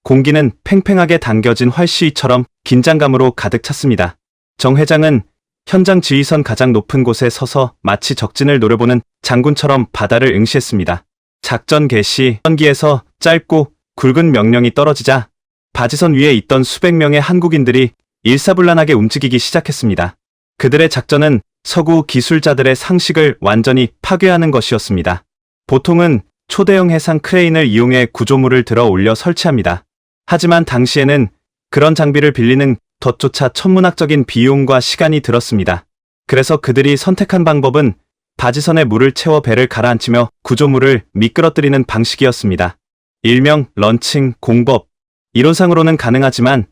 공기는 팽팽하게 당겨진 활시위처럼 긴장감으로 가득 찼습니다. 정 회장은 현장 지휘선 가장 높은 곳에 서서 마치 적진을 노려보는 장군처럼 바다를 응시했습니다. 작전 개시. 전기에서 짧고 굵은 명령이 떨어지자 바지선 위에 있던 수백 명의 한국인들이 일사불란하게 움직이기 시작했습니다. 그들의 작전은 서구 기술자들의 상식을 완전히 파괴하는 것이었습니다. 보통은 초대형 해상 크레인을 이용해 구조물을 들어 올려 설치합니다. 하지만 당시에는 그런 장비를 빌리는 것조차 천문학적인 비용과 시간이 들었습니다. 그래서 그들이 선택한 방법은 바지선에 물을 채워 배를 가라앉히며 구조물을 미끄러뜨리는 방식이었습니다. 일명 런칭 공법. 이론상으로는 가능하지만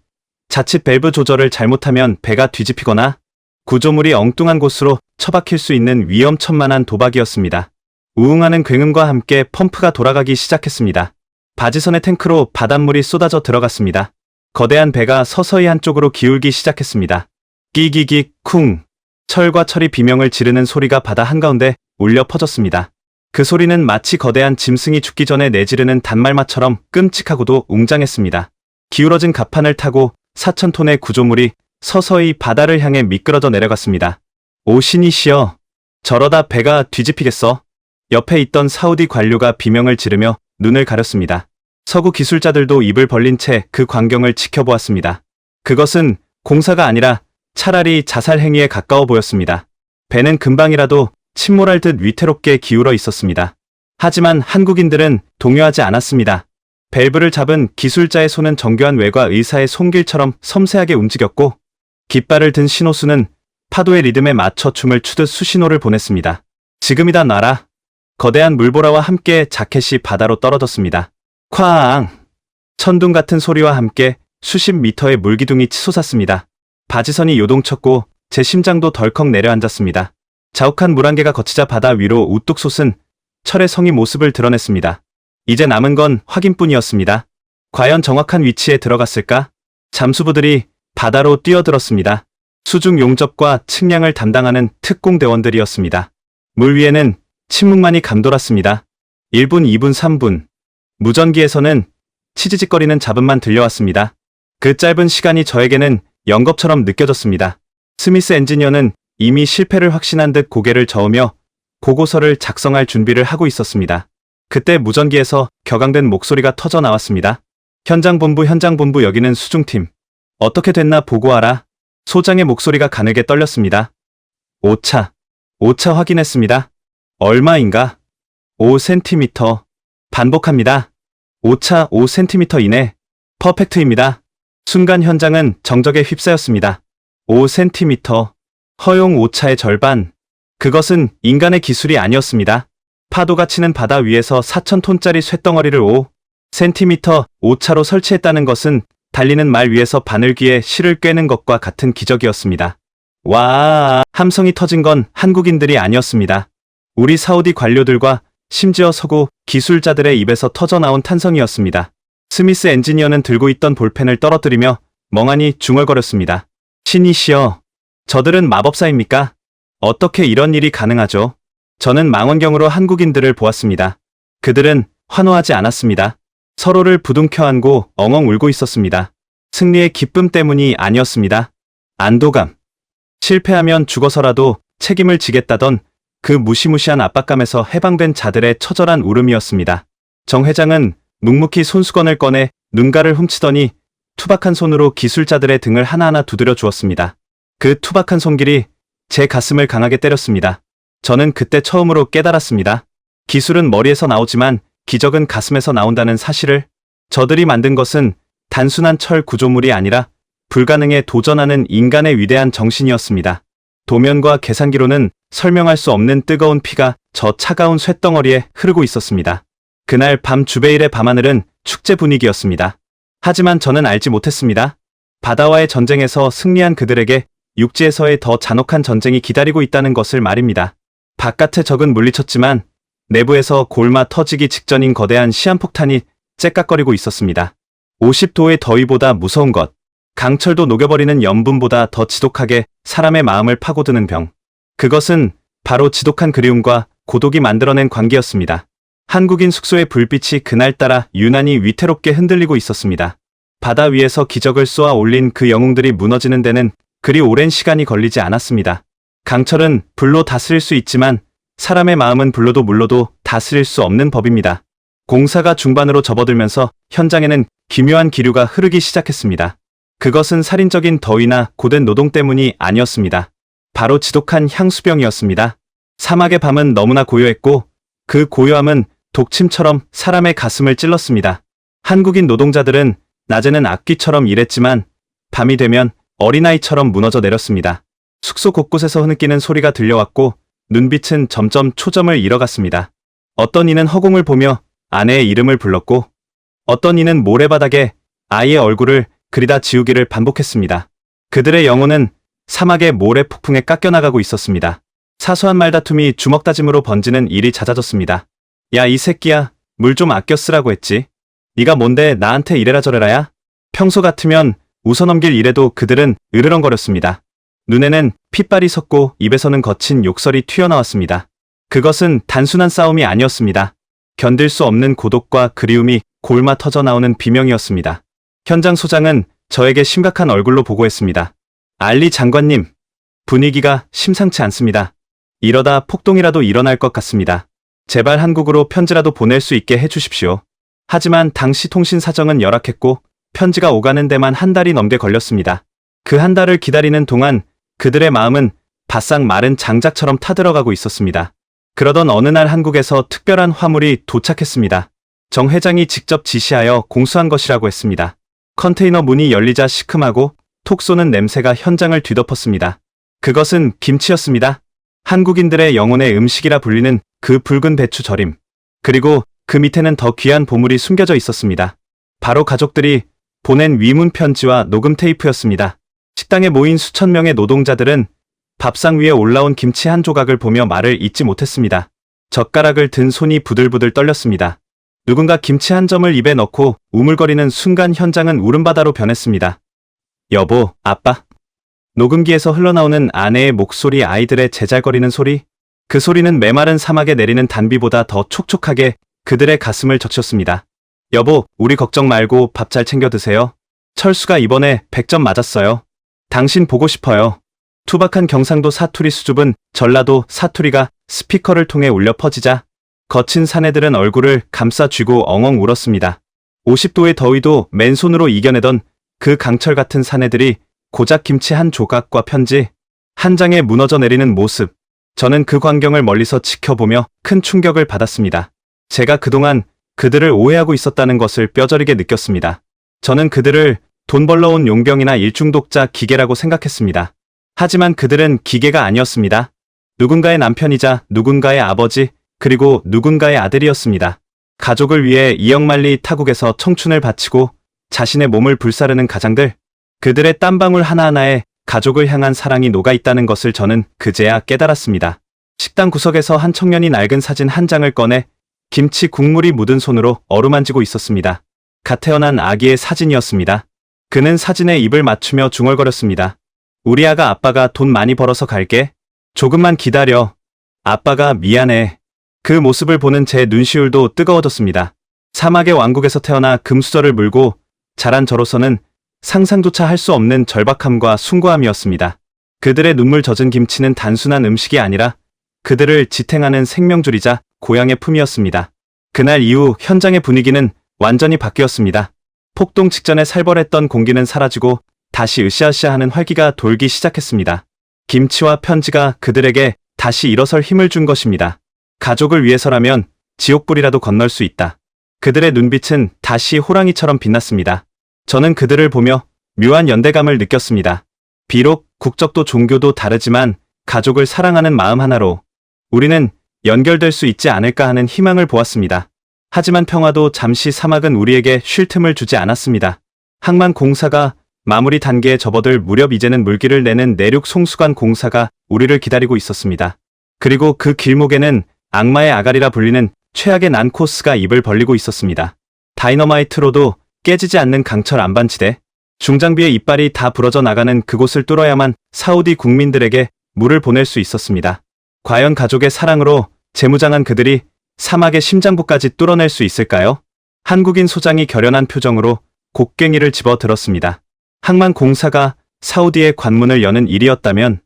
자칫 밸브 조절을 잘못하면 배가 뒤집히거나 구조물이 엉뚱한 곳으로 처박힐 수 있는 위험천만한 도박이었습니다. 우웅하는 굉음과 함께 펌프가 돌아가기 시작했습니다. 바지선의 탱크로 바닷물이 쏟아져 들어갔습니다. 거대한 배가 서서히 한쪽으로 기울기 시작했습니다. 끼기기 쿵. 철과 철이 비명을 지르는 소리가 바다 한가운데 울려 퍼졌습니다. 그 소리는 마치 거대한 짐승이 죽기 전에 내지르는 단말마처럼 끔찍하고도 웅장했습니다. 기울어진 갑판을 타고 4,000톤의 구조물이 서서히 바다를 향해 미끄러져 내려갔습니다. 오 신이시여, 저러다 배가 뒤집히겠어. 옆에 있던 사우디 관료가 비명을 지르며 눈을 가렸습니다. 서구 기술자들도 입을 벌린 채 그 광경을 지켜보았습니다. 그것은 공사가 아니라 차라리 자살 행위에 가까워 보였습니다. 배는 금방이라도 침몰할 듯 위태롭게 기울어 있었습니다. 하지만 한국인들은 동요하지 않았습니다. 밸브를 잡은 기술자의 손은 정교한 외과 의사의 손길처럼 섬세하게 움직였고 깃발을 든 신호수는 파도의 리듬에 맞춰 춤을 추듯 수신호를 보냈습니다. 지금이다 놔라. 거대한 물보라와 함께 자켓이 바다로 떨어졌습니다. 쾅! 천둥 같은 소리와 함께 수십 미터의 물기둥이 치솟았습니다. 바지선이 요동쳤고 제 심장도 덜컥 내려앉았습니다. 자욱한 물안개가 거치자 바다 위로 우뚝 솟은 철의 성이 모습을 드러냈습니다. 이제 남은 건 확인뿐이었습니다. 과연 정확한 위치에 들어갔을까? 잠수부들이 바다로 뛰어들었습니다. 수중 용접과 측량을 담당하는 특공대원들이었습니다. 물 위에는 침묵만이 감돌았습니다. 1분, 2분, 3분. 무전기에서는 치지직거리는 잡음만 들려왔습니다. 그 짧은 시간이 저에게는 영겁처럼 느껴졌습니다. 스미스 엔지니어는 이미 실패를 확신한 듯 고개를 저으며 보고서를 작성할 준비를 하고 있었습니다. 그때 무전기에서 격앙된 목소리가 터져 나왔습니다. 현장 본부 여기는 수중팀. 어떻게 됐나 보고하라. 소장의 목소리가 가늘게 떨렸습니다. 오차 확인했습니다. 얼마인가? 5cm. 반복합니다. 오차 5cm 이내. 퍼펙트입니다. 순간 현장은 정적에 휩싸였습니다. 5cm. 허용 오차의 절반. 그것은 인간의 기술이 아니었습니다. 파도가 치는 바다 위에서 4,000톤짜리 쇳덩어리를 5cm 오차로 설치했다는 것은 달리는 말 위에서 바늘귀에 실을 꿰는 것과 같은 기적이었습니다. 와, 함성이 터진 건 한국인들이 아니었습니다. 우리 사우디 관료들과 심지어 서구 기술자들의 입에서 터져나온 탄성이었습니다. 스미스 엔지니어는 들고 있던 볼펜을 떨어뜨리며 멍하니 중얼거렸습니다. 신이시여, 저들은 마법사입니까? 어떻게 이런 일이 가능하죠? 저는 망원경으로 한국인들을 보았습니다. 그들은 환호하지 않았습니다. 서로를 부둥켜 안고 엉엉 울고 있었습니다. 승리의 기쁨 때문이 아니었습니다. 안도감. 실패하면 죽어서라도 책임을 지겠다던 그 무시무시한 압박감에서 해방된 자들의 처절한 울음이었습니다. 정 회장은 묵묵히 손수건을 꺼내 눈가를 훔치더니 투박한 손으로 기술자들의 등을 하나하나 두드려 주었습니다. 그 투박한 손길이 제 가슴을 강하게 때렸습니다. 저는 그때 처음으로 깨달았습니다. 기술은 머리에서 나오지만 기적은 가슴에서 나온다는 사실을. 저들이 만든 것은 단순한 철 구조물이 아니라 불가능에 도전하는 인간의 위대한 정신이었습니다. 도면과 계산기로는 설명할 수 없는 뜨거운 피가 저 차가운 쇳덩어리에 흐르고 있었습니다. 그날 밤 주베일의 밤하늘은 축제 분위기였습니다. 하지만 저는 알지 못했습니다. 바다와의 전쟁에서 승리한 그들에게 육지에서의 더 잔혹한 전쟁이 기다리고 있다는 것을 말입니다. 바깥의 적은 물리쳤지만 내부에서 골마 터지기 직전인 거대한 시한폭탄이 째깍거리고 있었습니다. 50도의 더위보다 무서운 것, 강철도 녹여버리는 염분보다 더 지독하게 사람의 마음을 파고드는 병. 그것은 바로 지독한 그리움과 고독이 만들어낸 관계였습니다. 한국인 숙소의 불빛이 그날따라 유난히 위태롭게 흔들리고 있었습니다. 바다 위에서 기적을 쏘아 올린 그 영웅들이 무너지는 데는 그리 오랜 시간이 걸리지 않았습니다. 강철은 불로 다스릴 수 있지만 사람의 마음은 불로도 물로도 다스릴 수 없는 법입니다. 공사가 중반으로 접어들면서 현장에는 기묘한 기류가 흐르기 시작했습니다. 그것은 살인적인 더위나 고된 노동 때문이 아니었습니다. 바로 지독한 향수병이었습니다. 사막의 밤은 너무나 고요했고 그 고요함은 독침처럼 사람의 가슴을 찔렀습니다. 한국인 노동자들은 낮에는 악귀처럼 일했지만 밤이 되면 어린아이처럼 무너져 내렸습니다. 숙소 곳곳에서 흐느끼는 소리가 들려왔고 눈빛은 점점 초점을 잃어갔습니다. 어떤 이는 허공을 보며 아내의 이름을 불렀고 어떤 이는 모래바닥에 아이의 얼굴을 그리다 지우기를 반복했습니다. 그들의 영혼은 사막의 모래 폭풍에 깎여나가고 있었습니다. 사소한 말다툼이 주먹다짐으로 번지는 일이 잦아졌습니다. 야, 이 새끼야, 물 좀 아껴 쓰라고 했지. 네가 뭔데 나한테 이래라 저래라야? 평소 같으면 웃어넘길 일에도 그들은 으르렁거렸습니다. 눈에는 핏발이 섰고 입에서는 거친 욕설이 튀어나왔습니다. 그것은 단순한 싸움이 아니었습니다. 견딜 수 없는 고독과 그리움이 골마 터져 나오는 비명이었습니다. 현장 소장은 저에게 심각한 얼굴로 보고했습니다. 알리 장관님, 분위기가 심상치 않습니다. 이러다 폭동이라도 일어날 것 같습니다. 제발 한국으로 편지라도 보낼 수 있게 해주십시오. 하지만 당시 통신 사정은 열악했고 편지가 오가는 데만 한 달이 넘게 걸렸습니다. 그 한 달을 기다리는 동안 그들의 마음은 바싹 마른 장작처럼 타들어가고 있었습니다. 그러던 어느 날 한국에서 특별한 화물이 도착했습니다. 정 회장이 직접 지시하여 공수한 것이라고 했습니다. 컨테이너 문이 열리자 시큼하고 톡 쏘는 냄새가 현장을 뒤덮었습니다. 그것은 김치였습니다. 한국인들의 영혼의 음식이라 불리는 그 붉은 배추 절임. 그리고 그 밑에는 더 귀한 보물이 숨겨져 있었습니다. 바로 가족들이 보낸 위문 편지와 녹음 테이프였습니다. 식당에 모인 수천 명의 노동자들은 밥상 위에 올라온 김치 한 조각을 보며 말을 잇지 못했습니다. 젓가락을 든 손이 부들부들 떨렸습니다. 누군가 김치 한 점을 입에 넣고 우물거리는 순간 현장은 울음바다로 변했습니다. 여보, 아빠. 녹음기에서 흘러나오는 아내의 목소리, 아이들의 제잘거리는 소리. 그 소리는 메마른 사막에 내리는 단비보다 더 촉촉하게 그들의 가슴을 젖혔습니다. 여보, 우리 걱정 말고 밥 잘 챙겨 드세요. 철수가 이번에 100점 맞았어요. 당신 보고 싶어요. 투박한 경상도 사투리 수줍은 전라도 사투리가 스피커를 통해 울려 퍼지자 거친 사내들은 얼굴을 감싸 쥐고 엉엉 울었습니다. 50도의 더위도 맨손으로 이겨내던 그 강철 같은 사내들이 고작 김치 한 조각과 편지 한 장에 무너져 내리는 모습. 저는 그 광경을 멀리서 지켜보며 큰 충격을 받았습니다. 제가 그동안 그들을 오해하고 있었다는 것을 뼈저리게 느꼈습니다. 저는 그들을 돈 벌러 온 용병이나 일중독자 기계라고 생각했습니다. 하지만 그들은 기계가 아니었습니다. 누군가의 남편이자 누군가의 아버지, 그리고 누군가의 아들이었습니다. 가족을 위해 이역만리 타국에서 청춘을 바치고 자신의 몸을 불사르는 가장들, 그들의 땀방울 하나하나에 가족을 향한 사랑이 녹아있다는 것을 저는 그제야 깨달았습니다. 식당 구석에서 한 청년이 낡은 사진 한 장을 꺼내 김치 국물이 묻은 손으로 어루만지고 있었습니다. 갓 태어난 아기의 사진이었습니다. 그는 사진에 입을 맞추며 중얼거렸습니다. 우리 아빠가 돈 많이 벌어서 갈게. 조금만 기다려. 아빠가 미안해. 그 모습을 보는 제 눈시울도 뜨거워졌습니다. 사막의 왕국에서 태어나 금수저를 물고 자란 저로서는 상상조차 할 수 없는 절박함과 숭고함이었습니다. 그들의 눈물 젖은 김치는 단순한 음식이 아니라 그들을 지탱하는 생명줄이자 고향의 품이었습니다. 그날 이후 현장의 분위기는 완전히 바뀌었습니다. 폭동 직전에 살벌했던 공기는 사라지고 다시 으쌰으쌰하는 활기가 돌기 시작했습니다. 김치와 편지가 그들에게 다시 일어설 힘을 준 것입니다. 가족을 위해서라면 지옥불이라도 건널 수 있다. 그들의 눈빛은 다시 호랑이처럼 빛났습니다. 저는 그들을 보며 묘한 연대감을 느꼈습니다. 비록 국적도 종교도 다르지만 가족을 사랑하는 마음 하나로 우리는 연결될 수 있지 않을까 하는 희망을 보았습니다. 하지만 평화도 잠시 사막은 우리에게 쉴 틈을 주지 않았습니다. 항만 공사가 마무리 단계에 접어들 무렵 이제는 물기를 내는 내륙 송수관 공사가 우리를 기다리고 있었습니다. 그리고 그 길목에는 악마의 아가리라 불리는 최악의 난코스가 입을 벌리고 있었습니다. 다이너마이트로도 깨지지 않는 강철 안반지대, 중장비의 이빨이 다 부러져 나가는 그곳을 뚫어야만 사우디 국민들에게 물을 보낼 수 있었습니다. 과연 가족의 사랑으로 재무장한 그들이 사막의 심장부까지 뚫어낼 수 있을까요? 한국인 소장이 결연한 표정으로 곡괭이를 집어 들었습니다. 항만 공사가 사우디의 관문을 여는 일이었다면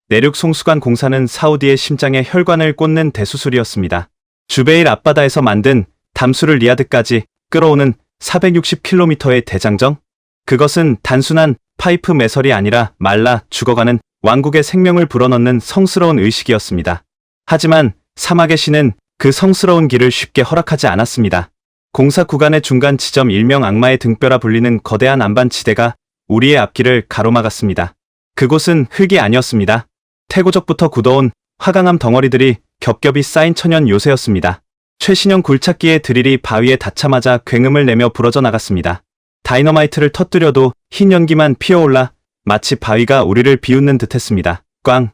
내륙 송수관 공사는 사우디의 심장에 혈관을 꽂는 대수술이었습니다. 주베일 앞바다에서 만든 담수를 리야드까지 끌어오는 460km의 대장정? 그것은 단순한 파이프 매설이 아니라 말라 죽어가는 왕국의 생명을 불어넣는 성스러운 의식이었습니다. 하지만 사막의 신은 그 성스러운 길을 쉽게 허락하지 않았습니다. 공사 구간의 중간 지점 일명 악마의 등뼈라 불리는 거대한 안반지대가 우리의 앞길을 가로막았습니다. 그곳은 흙이 아니었습니다. 태고적부터 굳어온 화강암 덩어리들이 겹겹이 쌓인 천연 요새였습니다. 최신형 굴착기의 드릴이 바위에 닿자마자 굉음을 내며 부러져 나갔습니다. 다이너마이트를 터뜨려도 흰 연기만 피어올라 마치 바위가 우리를 비웃는 듯했습니다. 꽝!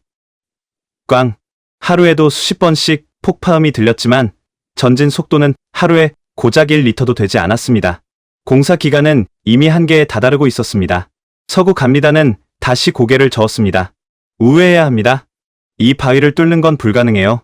꽝! 하루에도 수십 번씩 폭파음이 들렸지만 전진 속도는 하루에 고작 1리터도 되지 않았습니다. 공사 기간은 이미 한계에 다다르고 있었습니다. 서구 갑니다는 다시 고개를 저었습니다. 우회해야 합니다. 이 바위를 뚫는 건 불가능해요.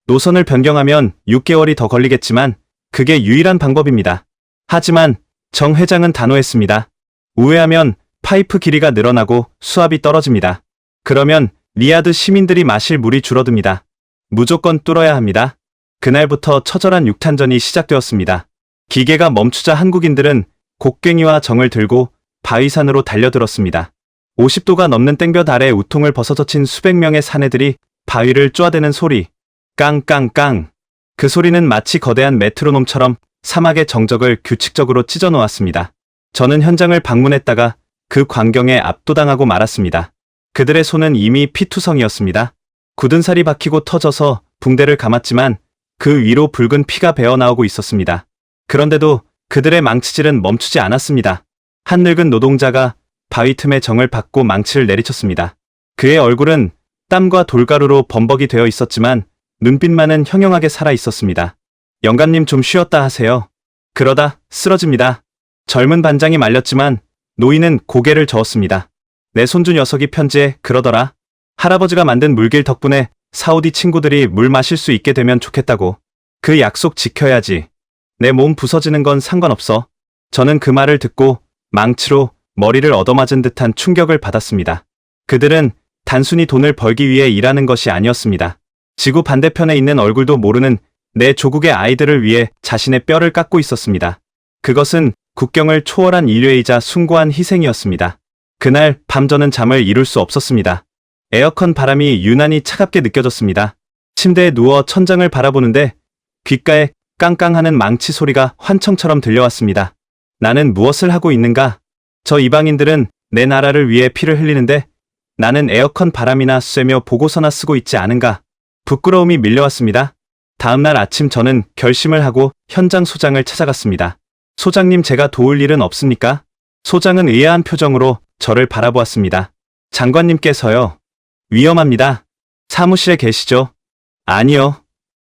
노선을 변경하면 6개월이 더 걸리겠지만 그게 유일한 방법입니다. 하지만 정 회장은 단호했습니다. 우회하면 파이프 길이가 늘어나고 수압이 떨어집니다. 그러면 리야드 시민들이 마실 물이 줄어듭니다. 무조건 뚫어야 합니다. 그날부터 처절한 육탄전이 시작되었습니다. 기계가 멈추자 한국인들은 곡괭이와 정을 들고 바위산으로 달려들었습니다. 50도가 넘는 땡볕 아래 우통을 벗어젖힌 수백 명의 사내들이 바위를 쪼아대는 소리가 깡깡깡. 그 소리는 마치 거대한 메트로놈처럼 사막의 정적을 규칙적으로 찢어놓았습니다. 저는 현장을 방문했다가 그 광경에 압도당하고 말았습니다. 그들의 손은 이미 피투성이었습니다. 굳은 살이 박히고 터져서 붕대를 감았지만 그 위로 붉은 피가 배어나오고 있었습니다. 그런데도 그들의 망치질은 멈추지 않았습니다. 한 늙은 노동자가 바위 틈에 정을 받고 망치를 내리쳤습니다. 그의 얼굴은 땀과 돌가루로 범벅이 되어 있었지만 눈빛만은 형형하게 살아 있었습니다. 영감님 좀 쉬었다 하세요. 그러다 쓰러집니다. 젊은 반장이 말렸지만 노인은 고개를 저었습니다. 내 손주 녀석이 편지에 그러더라. 할아버지가 만든 물길 덕분에 사우디 친구들이 물 마실 수 있게 되면 좋겠다고. 그 약속 지켜야지. 내 몸 부서지는 건 상관없어. 저는 그 말을 듣고 망치로 머리를 얻어맞은 듯한 충격을 받았습니다. 그들은 단순히 돈을 벌기 위해 일하는 것이 아니었습니다. 지구 반대편에 있는 얼굴도 모르는 내 조국의 아이들을 위해 자신의 뼈를 깎고 있었습니다. 그것은 국경을 초월한 인류이자 숭고한 희생이었습니다. 그날 밤 저는 잠을 이룰 수 없었습니다. 에어컨 바람이 유난히 차갑게 느껴졌습니다. 침대에 누워 천장을 바라보는데 귓가에 깡깡하는 망치 소리가 환청처럼 들려왔습니다. 나는 무엇을 하고 있는가? 저 이방인들은 내 나라를 위해 피를 흘리는데 나는 에어컨 바람이나 쐬며 보고서나 쓰고 있지 않은가? 부끄러움이 밀려왔습니다. 다음날 아침 저는 결심을 하고 현장 소장을 찾아갔습니다. 소장님, 제가 도울 일은 없습니까? 소장은 의아한 표정으로 저를 바라보았습니다. 장관님께서요. 위험합니다. 사무실에 계시죠? 아니요.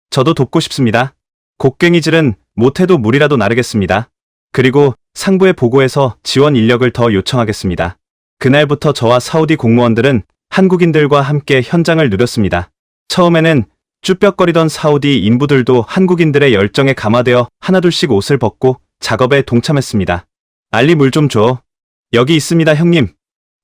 저도 돕고 싶습니다. 곡괭이질은 못해도 물이라도 나르겠습니다. 그리고 상부에 보고해서 지원 인력을 더 요청하겠습니다. 그날부터 저와 사우디 공무원들은 한국인들과 함께 현장을 누렸습니다. 처음에는 쭈뼛거리던 사우디 인부들도 한국인들의 열정에 감화되어 하나둘씩 옷을 벗고 작업에 동참했습니다. 알리, 물 좀 줘. 여기 있습니다, 형님.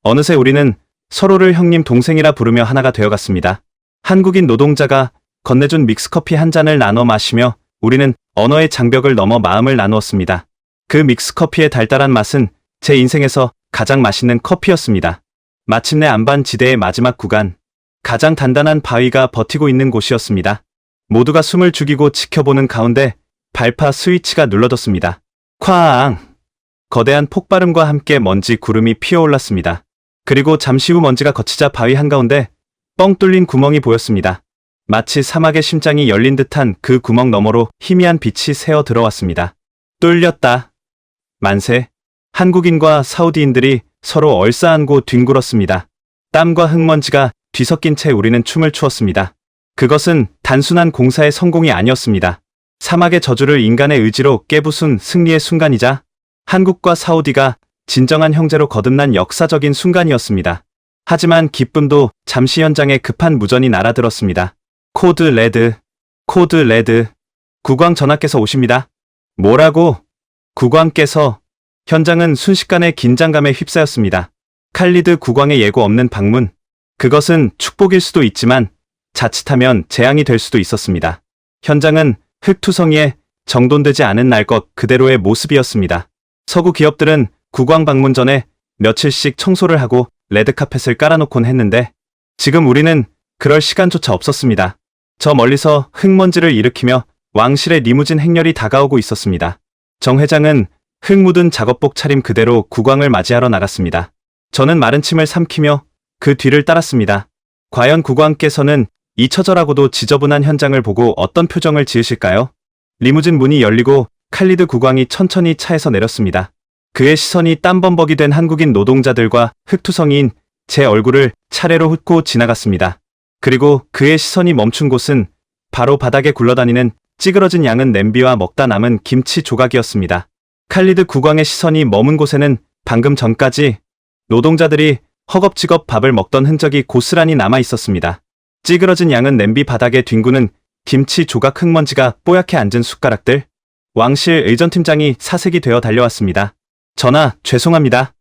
어느새 우리는 서로를 형님, 동생이라 부르며 하나가 되어갔습니다. 한국인 노동자가 건네준 믹스커피 한 잔을 나눠 마시며 우리는 언어의 장벽을 넘어 마음을 나누었습니다. 그 믹스커피의 달달한 맛은 제 인생에서 가장 맛있는 커피였습니다. 마침내 안반지대의 마지막 구간, 가장 단단한 바위가 버티고 있는 곳이었습니다. 모두가 숨을 죽이고 지켜보는 가운데 발파 스위치가 눌러졌습니다. 쾅! 거대한 폭발음과 함께 먼지 구름이 피어올랐습니다. 그리고 잠시 후 먼지가 걷히자 바위 한가운데 뻥 뚫린 구멍이 보였습니다. 마치 사막의 심장이 열린 듯한 그 구멍 너머로 희미한 빛이 새어 들어왔습니다. 뚫렸다. 만세. 한국인과 사우디인들이 서로 얼싸안고 뒹굴었습니다. 땀과 흙먼지가 뒤섞인 채 우리는 춤을 추었습니다. 그것은 단순한 공사의 성공이 아니었습니다. 사막의 저주를 인간의 의지로 깨부순 승리의 순간이자 한국과 사우디가 진정한 형제로 거듭난 역사적인 순간이었습니다. 하지만 기쁨도 잠시 현장에 급한 무전이 날아들었습니다. 코드 레드, 코드 레드. 국왕 전하께서 오십니다. 뭐라고? 국왕께서. 현장은 순식간에 긴장감에 휩싸였습니다. 칼리드 국왕의 예고 없는 방문. 그것은 축복일 수도 있지만 자칫하면 재앙이 될 수도 있었습니다. 현장은 흙투성이에 정돈되지 않은 날 것 그대로의 모습이었습니다. 서구 기업들은 국왕 방문 전에 며칠씩 청소를 하고 레드카펫을 깔아놓곤 했는데 지금 우리는 그럴 시간조차 없었습니다. 저 멀리서 흙먼지를 일으키며 왕실의 리무진 행렬이 다가오고 있었습니다. 정 회장은 흙 묻은 작업복 차림 그대로 국왕을 맞이하러 나갔습니다. 저는 마른 침을 삼키며 그 뒤를 따랐습니다. 과연 국왕께서는 이 처절하고도 지저분한 현장을 보고 어떤 표정을 지으실까요? 리무진 문이 열리고 칼리드 국왕이 천천히 차에서 내렸습니다. 그의 시선이 땀범벅이 된 한국인 노동자들과 흙투성이인 제 얼굴을 차례로 훑고 지나갔습니다. 그리고 그의 시선이 멈춘 곳은 바로 바닥에 굴러다니는 찌그러진 양은 냄비와 먹다 남은 김치 조각이었습니다. 칼리드 국왕의 시선이 머문 곳에는 방금 전까지 노동자들이 허겁지겁 밥을 먹던 흔적이 고스란히 남아 있었습니다. 찌그러진 양은 냄비 바닥에 뒹구는 김치 조각 흙먼지가 뽀얗게 앉은 숟가락들. 왕실 의전팀장이 사색이 되어 달려왔습니다. 전하, 죄송합니다.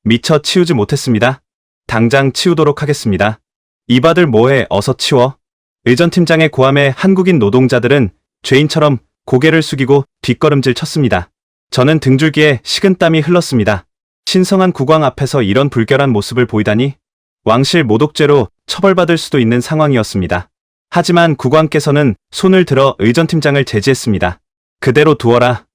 미처 치우지 못했습니다. 당장 치우도록 하겠습니다. 이바들 뭐해, 어서 치워. 의전팀장의 고함에 한국인 노동자들은 죄인처럼 고개를 숙이고 뒷걸음질 쳤습니다. 저는 등줄기에 식은땀이 흘렀습니다. 신성한 국왕 앞에서 이런 불결한 모습을 보이다니 왕실 모독죄로 처벌받을 수도 있는 상황이었습니다. 하지만 국왕께서는 손을 들어 의전팀장을 제지했습니다. 그대로 두어라.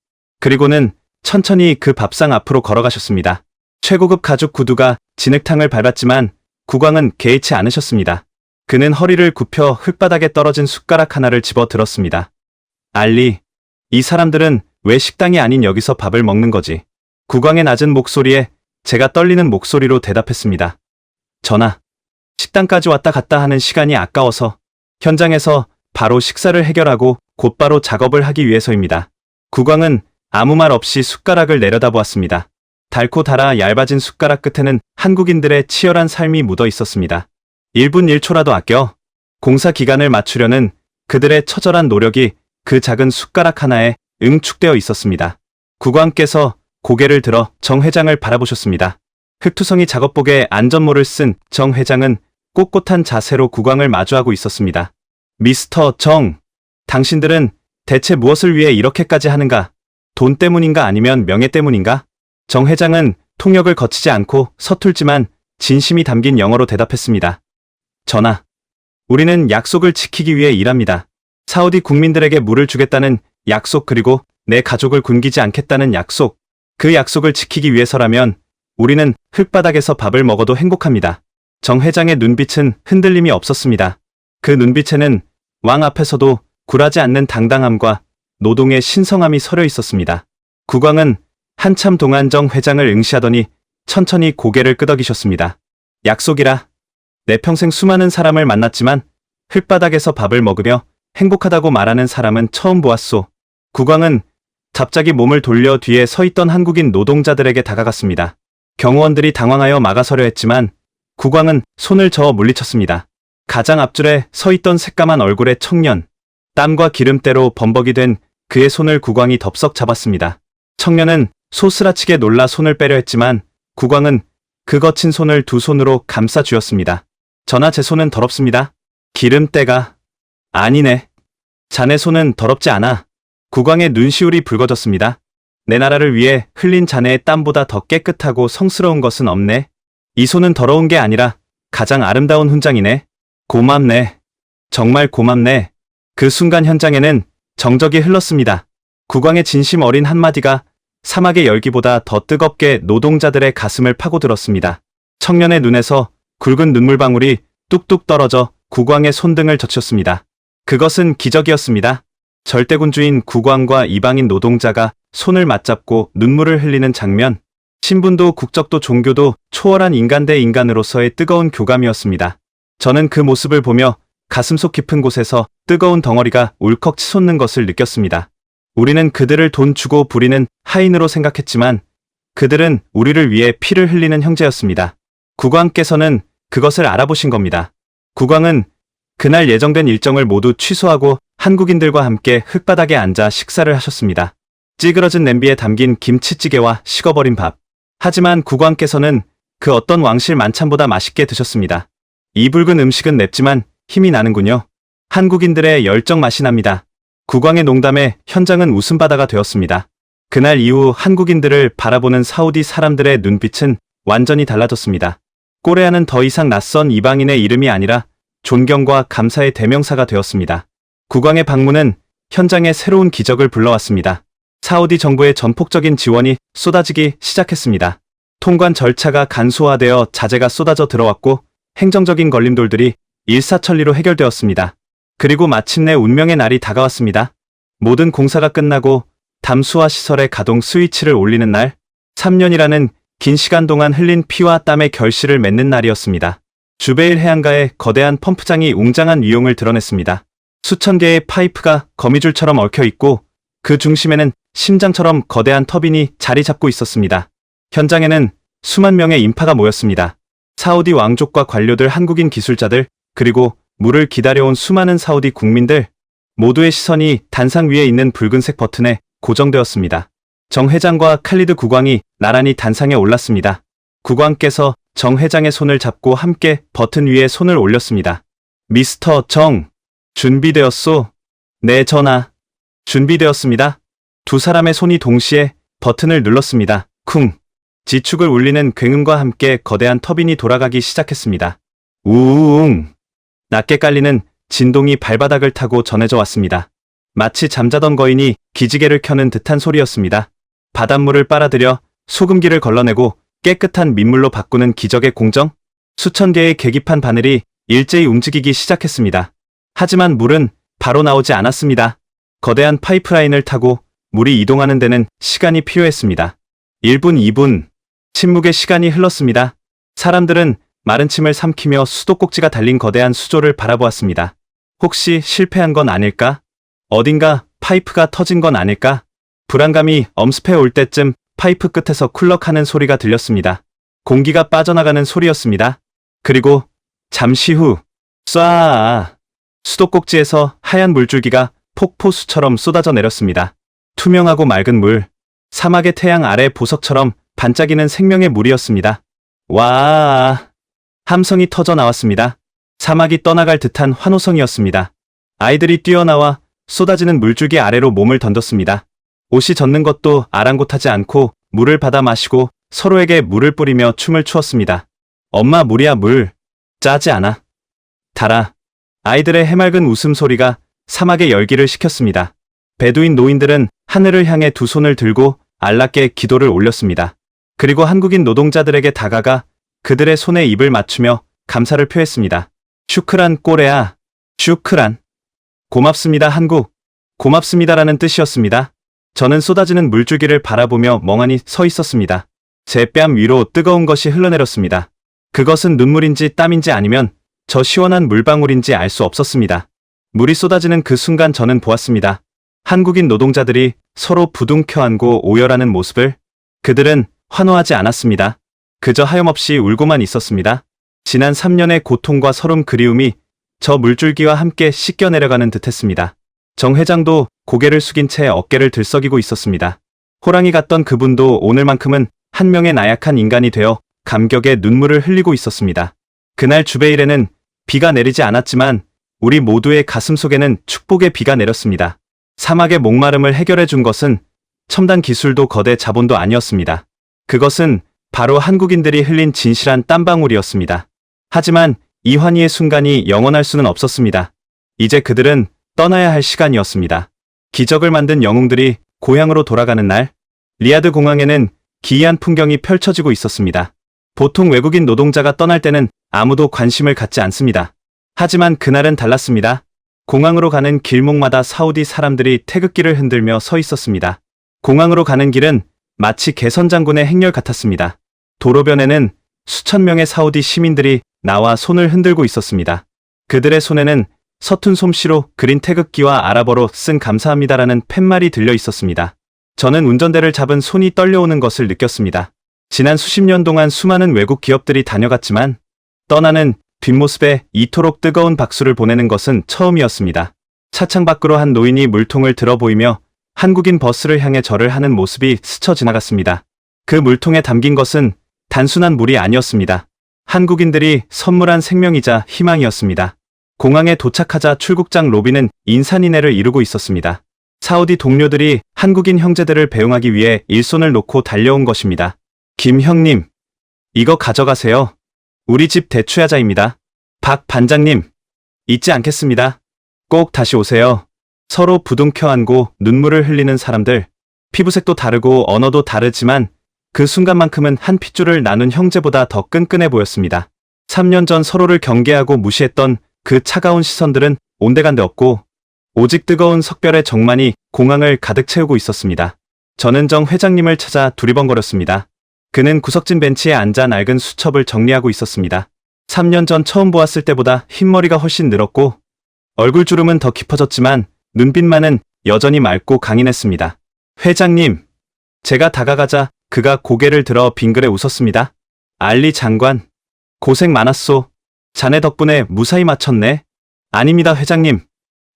그리고는 천천히 그 밥상 앞으로 걸어가셨습니다. 최고급 가죽 구두가 진흙탕을 밟았지만 국왕은 개의치 않으셨습니다. 그는 허리를 굽혀 흙바닥에 떨어진 숟가락 하나를 집어 들었습니다. 알리, 이 사람들은 왜 식당이 아닌 여기서 밥을 먹는 거지? 국왕의 낮은 목소리에 제가 떨리는 목소리로 대답했습니다. 전하, 식당까지 왔다 갔다 하는 시간이 아까워서 현장에서 바로 식사를 해결하고 곧바로 작업을 하기 위해서입니다. 국왕은 아무 말 없이 숟가락을 내려다보았습니다. 달고 달아 얇아진 숟가락 끝에는 한국인들의 치열한 삶이 묻어 있었습니다. 1분 1초라도 아껴 공사 기간을 맞추려는 그들의 처절한 노력이 그 작은 숟가락 하나에 응축되어 있었습니다. 국왕께서 고개를 들어 정 회장을 바라보셨습니다. 흑투성이 작업복에 안전모를 쓴 정 회장은 꼿꼿한 자세로 국왕을 마주하고 있었습니다. 미스터 정, 당신들은 대체 무엇을 위해 이렇게까지 하는가? 돈 때문인가 아니면 명예 때문인가? 정 회장은 통역을 거치지 않고 서툴지만 진심이 담긴 영어로 대답했습니다. 전하, 우리는 약속을 지키기 위해 일합니다. 사우디 국민들에게 물을 주겠다는 약속 그리고 내 가족을 굶기지 않겠다는 약속. 그 약속을 지키기 위해서라면 우리는 흙바닥에서 밥을 먹어도 행복합니다. 정 회장의 눈빛은 흔들림이 없었습니다. 그 눈빛에는 왕 앞에서도 굴하지 않는 당당함과 노동의 신성함이 서려 있었습니다. 국왕은 한참 동안 정 회장을 응시하더니 천천히 고개를 끄덕이셨습니다. 약속이라. 내 평생 수많은 사람을 만났지만 흙바닥에서 밥을 먹으며 행복하다고 말하는 사람은 처음 보았소. 국왕은 갑자기 몸을 돌려 뒤에 서 있던 한국인 노동자들에게 다가갔습니다. 경호원들이 당황하여 막아서려 했지만 국왕은 손을 저어 물리쳤습니다. 가장 앞줄에 서 있던 새까만 얼굴의 청년, 땀과 기름때로 범벅이 된 그의 손을 국왕이 덥석 잡았습니다. 청년은 소스라치게 놀라 손을 빼려 했지만 국왕은 그 거친 손을 두 손으로 감싸 쥐었습니다. 전하, 제 손은 더럽습니다. 기름때가. 아니네. 자네 손은 더럽지 않아. 국왕의 눈시울이 붉어졌습니다. 내 나라를 위해 흘린 자네의 땀보다 더 깨끗하고 성스러운 것은 없네. 이 손은 더러운 게 아니라 가장 아름다운 훈장이네. 고맙네. 정말 고맙네. 그 순간 현장에는 정적이 흘렀습니다. 국왕의 진심 어린 한마디가 사막의 열기보다 더 뜨겁게 노동자들의 가슴을 파고들었습니다. 청년의 눈에서 굵은 눈물방울이 뚝뚝 떨어져 국왕의 손등을 젖혔습니다. 그것은 기적이었습니다. 절대군주인 국왕과 이방인 노동자가 손을 맞잡고 눈물을 흘리는 장면. 신분도 국적도 종교도 초월한 인간 대 인간으로서의 뜨거운 교감이었습니다. 저는 그 모습을 보며 가슴속 깊은 곳에서 뜨거운 덩어리가 울컥 치솟는 것을 느꼈습니다. 우리는 그들을 돈 주고 부리는 하인으로 생각했지만 그들은 우리를 위해 피를 흘리는 형제였습니다. 국왕께서는 그것을 알아보신 겁니다. 국왕은 그날 예정된 일정을 모두 취소하고 한국인들과 함께 흙바닥에 앉아 식사를 하셨습니다. 찌그러진 냄비에 담긴 김치찌개와 식어버린 밥. 하지만 국왕께서는 그 어떤 왕실 만찬보다 맛있게 드셨습니다. 이 붉은 음식은 맵지만 힘이 나는군요. 한국인들의 열정 맛이 납니다. 국왕의 농담에 현장은 웃음바다가 되었습니다. 그날 이후 한국인들을 바라보는 사우디 사람들의 눈빛은 완전히 달라졌습니다. 꼬레아는 더 이상 낯선 이방인의 이름이 아니라 존경과 감사의 대명사가 되었습니다. 국왕의 방문은 현장에 새로운 기적을 불러왔습니다. 사우디 정부의 전폭적인 지원이 쏟아지기 시작했습니다. 통관 절차가 간소화되어 자재가 쏟아져 들어왔고 행정적인 걸림돌들이 일사천리로 해결되었습니다. 그리고 마침내 운명의 날이 다가왔습니다. 모든 공사가 끝나고 담수화 시설의 가동 스위치를 올리는 날, 3년이라는 긴 시간 동안 흘린 피와 땀의 결실을 맺는 날이었습니다. 주베일 해안가의 거대한 펌프장이 웅장한 위용을 드러냈습니다. 수천 개의 파이프가 거미줄처럼 얽혀 있고 그 중심에는 심장처럼 거대한 터빈이 자리 잡고 있었습니다. 현장에는 수만 명의 인파가 모였습니다. 사우디 왕족과 관료들, 한국인 기술자들, 그리고 물을 기다려온 수많은 사우디 국민들, 모두의 시선이 단상 위에 있는 붉은색 버튼에 고정되었습니다. 정 회장과 칼리드 국왕이 나란히 단상에 올랐습니다. 국왕께서 정 회장의 손을 잡고 함께 버튼 위에 손을 올렸습니다. 미스터 정, 준비되었소? 네, 전하. 준비되었습니다. 두 사람의 손이 동시에 버튼을 눌렀습니다. 쿵! 지축을 울리는 굉음과 함께 거대한 터빈이 돌아가기 시작했습니다. 우웅! 낮게 깔리는 진동이 발바닥을 타고 전해져 왔습니다. 마치 잠자던 거인이 기지개를 켜는 듯한 소리였습니다. 바닷물을 빨아들여 소금기를 걸러내고 깨끗한 민물로 바꾸는 기적의 공정? 수천 개의 계기판 바늘이 일제히 움직이기 시작했습니다. 하지만 물은 바로 나오지 않았습니다. 거대한 파이프라인을 타고 물이 이동하는 데는 시간이 필요했습니다. 1분, 2분, 침묵의 시간이 흘렀습니다. 사람들은 마른 침을 삼키며 수도꼭지가 달린 거대한 수조를 바라보았습니다. 혹시 실패한 건 아닐까? 어딘가 파이프가 터진 건 아닐까? 불안감이 엄습해 올 때쯤 파이프 끝에서 쿨럭하는 소리가 들렸습니다. 공기가 빠져나가는 소리였습니다. 그리고 잠시 후 쏴! 수도꼭지에서 하얀 물줄기가 폭포수처럼 쏟아져 내렸습니다. 투명하고 맑은 물, 사막의 태양 아래 보석처럼 반짝이는 생명의 물이었습니다. 와! 함성이 터져 나왔습니다. 사막이 떠나갈 듯한 환호성이었습니다. 아이들이 뛰어나와 쏟아지는 물줄기 아래로 몸을 던졌습니다. 옷이 젖는 것도 아랑곳하지 않고 물을 받아 마시고 서로에게 물을 뿌리며 춤을 추었습니다. 엄마 물이야 물. 짜지 않아. 달아. 아이들의 해맑은 웃음소리가 사막의 열기를 식혔습니다. 베두인 노인들은 하늘을 향해 두 손을 들고 알라께 기도를 올렸습니다. 그리고 한국인 노동자들에게 다가가 그들의 손에 입을 맞추며 감사를 표했습니다. 슈크란 꼬레아. 슈크란. 고맙습니다 한국. 고맙습니다라는 뜻이었습니다. 저는 쏟아지는 물줄기를 바라보며 멍하니 서 있었습니다. 제 뺨 위로 뜨거운 것이 흘러내렸습니다. 그것은 눈물인지 땀인지 아니면 저 시원한 물방울인지 알 수 없었습니다. 물이 쏟아지는 그 순간 저는 보았습니다. 한국인 노동자들이 서로 부둥켜 안고 오열하는 모습을. 그들은 환호하지 않았습니다. 그저 하염없이 울고만 있었습니다. 지난 3년의 고통과 서름 그리움이 저 물줄기와 함께 씻겨 내려가는 듯했습니다. 정 회장도 고개를 숙인 채 어깨를 들썩이고 있었습니다. 호랑이 같던 그분도 오늘만큼은 한 명의 나약한 인간이 되어 감격에 눈물을 흘리고 있었습니다. 그날 주베일에는 비가 내리지 않았지만 우리 모두의 가슴 속에는 축복의 비가 내렸습니다. 사막의 목마름을 해결해 준 것은 첨단 기술도 거대 자본도 아니었습니다. 그것은 바로 한국인들이 흘린 진실한 땀방울이었습니다. 하지만 이 환희의 순간이 영원할 수는 없었습니다. 이제 그들은 떠나야 할 시간이었습니다. 기적을 만든 영웅들이 고향으로 돌아가는 날, 리야드 공항에는 기이한 풍경이 펼쳐지고 있었습니다. 보통 외국인 노동자가 떠날 때는 아무도 관심을 갖지 않습니다. 하지만 그날은 달랐습니다. 공항으로 가는 길목마다 사우디 사람들이 태극기를 흔들며 서 있었습니다. 공항으로 가는 길은 마치 개선장군의 행렬 같았습니다. 도로변에는 수천 명의 사우디 시민들이 나와 손을 흔들고 있었습니다. 그들의 손에는 서툰 솜씨로 그린 태극기와 아랍어로 쓴 감사합니다라는 팻말이 들려 있었습니다. 저는 운전대를 잡은 손이 떨려오는 것을 느꼈습니다. 지난 수십 년 동안 수많은 외국 기업들이 다녀갔지만 떠나는 뒷모습에 이토록 뜨거운 박수를 보내는 것은 처음이었습니다. 차창 밖으로 한 노인이 물통을 들어 보이며 한국인 버스를 향해 절을 하는 모습이 스쳐 지나갔습니다. 그 물통에 담긴 것은 단순한 물이 아니었습니다. 한국인들이 선물한 생명이자 희망이었습니다. 공항에 도착하자 출국장 로비는 인산인해를 이루고 있었습니다. 사우디 동료들이 한국인 형제들을 배웅하기 위해 일손을 놓고 달려온 것입니다. 김 형님, 이거 가져가세요. 우리 집 대추야자입니다. 박 반장님, 잊지 않겠습니다. 꼭 다시 오세요. 서로 부둥켜 안고 눈물을 흘리는 사람들, 피부색도 다르고 언어도 다르지만 그 순간만큼은 한 핏줄을 나눈 형제보다 더 끈끈해 보였습니다. 3년 전 서로를 경계하고 무시했던 그 차가운 시선들은 온데간데 없고 오직 뜨거운 석별의 정만이 공항을 가득 채우고 있었습니다. 저는 정 회장님을 찾아 두리번거렸습니다. 그는 구석진 벤치에 앉아 낡은 수첩을 정리하고 있었습니다. 3년 전 처음 보았을 때보다 흰머리가 훨씬 늘었고 얼굴 주름은 더 깊어졌지만 눈빛만은 여전히 맑고 강인했습니다. 회장님, 제가 다가가자 그가 고개를 들어 빙그레 웃었습니다. 알리 장관, 고생 많았소. 자네 덕분에 무사히 마쳤네. 아닙니다 회장님.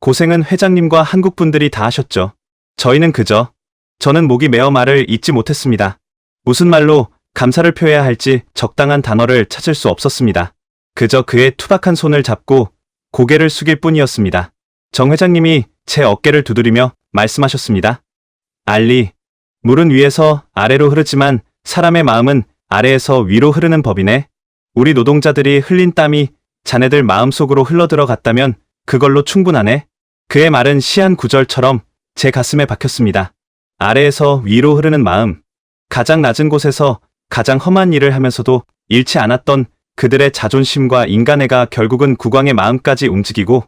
고생은 회장님과 한국 분들이 다 하셨죠. 저희는 그저. 저는 목이 메어 말을 잇지 못했습니다. 무슨 말로 감사를 표해야 할지 적당한 단어를 찾을 수 없었습니다. 그저 그의 투박한 손을 잡고 고개를 숙일 뿐이었습니다. 정 회장님이 제 어깨를 두드리며 말씀하셨습니다. 알리, 물은 위에서 아래로 흐르지만 사람의 마음은 아래에서 위로 흐르는 법이네. 우리 노동자들이 흘린 땀이 자네들 마음속으로 흘러들어갔다면 그걸로 충분하네. 그의 말은 시 한 구절처럼 제 가슴에 박혔습니다. 아래에서 위로 흐르는 마음, 가장 낮은 곳에서 가장 험한 일을 하면서도 잃지 않았던 그들의 자존심과 인간애가 결국은 국왕의 마음까지 움직이고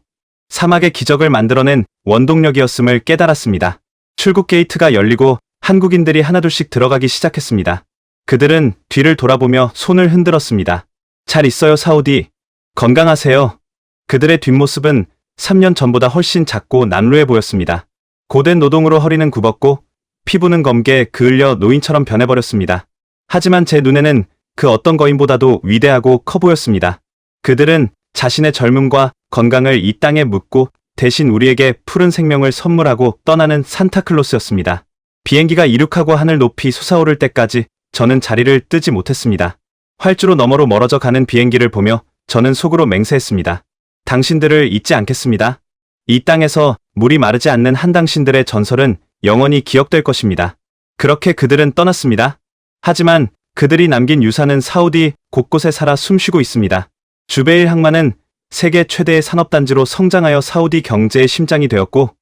사막의 기적을 만들어낸 원동력이었음을 깨달았습니다. 출국 게이트가 열리고 한국인들이 하나둘씩 들어가기 시작했습니다. 그들은 뒤를 돌아보며 손을 흔들었습니다. 잘 있어요, 사우디. 건강하세요. 그들의 뒷모습은 3년 전보다 훨씬 작고 남루해 보였습니다. 고된 노동으로 허리는 굽었고 피부는 검게 그을려 노인처럼 변해버렸습니다. 하지만 제 눈에는 그 어떤 거인보다도 위대하고 커 보였습니다. 그들은 자신의 젊음과 건강을 이 땅에 묻고 대신 우리에게 푸른 생명을 선물하고 떠나는 산타클로스였습니다. 비행기가 이륙하고 하늘 높이 솟아오를 때까지 저는 자리를 뜨지 못했습니다. 활주로 너머로 멀어져 가는 비행기를 보며 저는 속으로 맹세했습니다. 당신들을 잊지 않겠습니다. 이 땅에서 물이 마르지 않는 한 당신들의 전설은 영원히 기억될 것입니다. 그렇게 그들은 떠났습니다. 하지만 그들이 남긴 유산은 사우디 곳곳에 살아 숨쉬고 있습니다. 주베일 항만은 세계 최대의 산업단지로 성장하여 사우디 경제의 심장이 되었고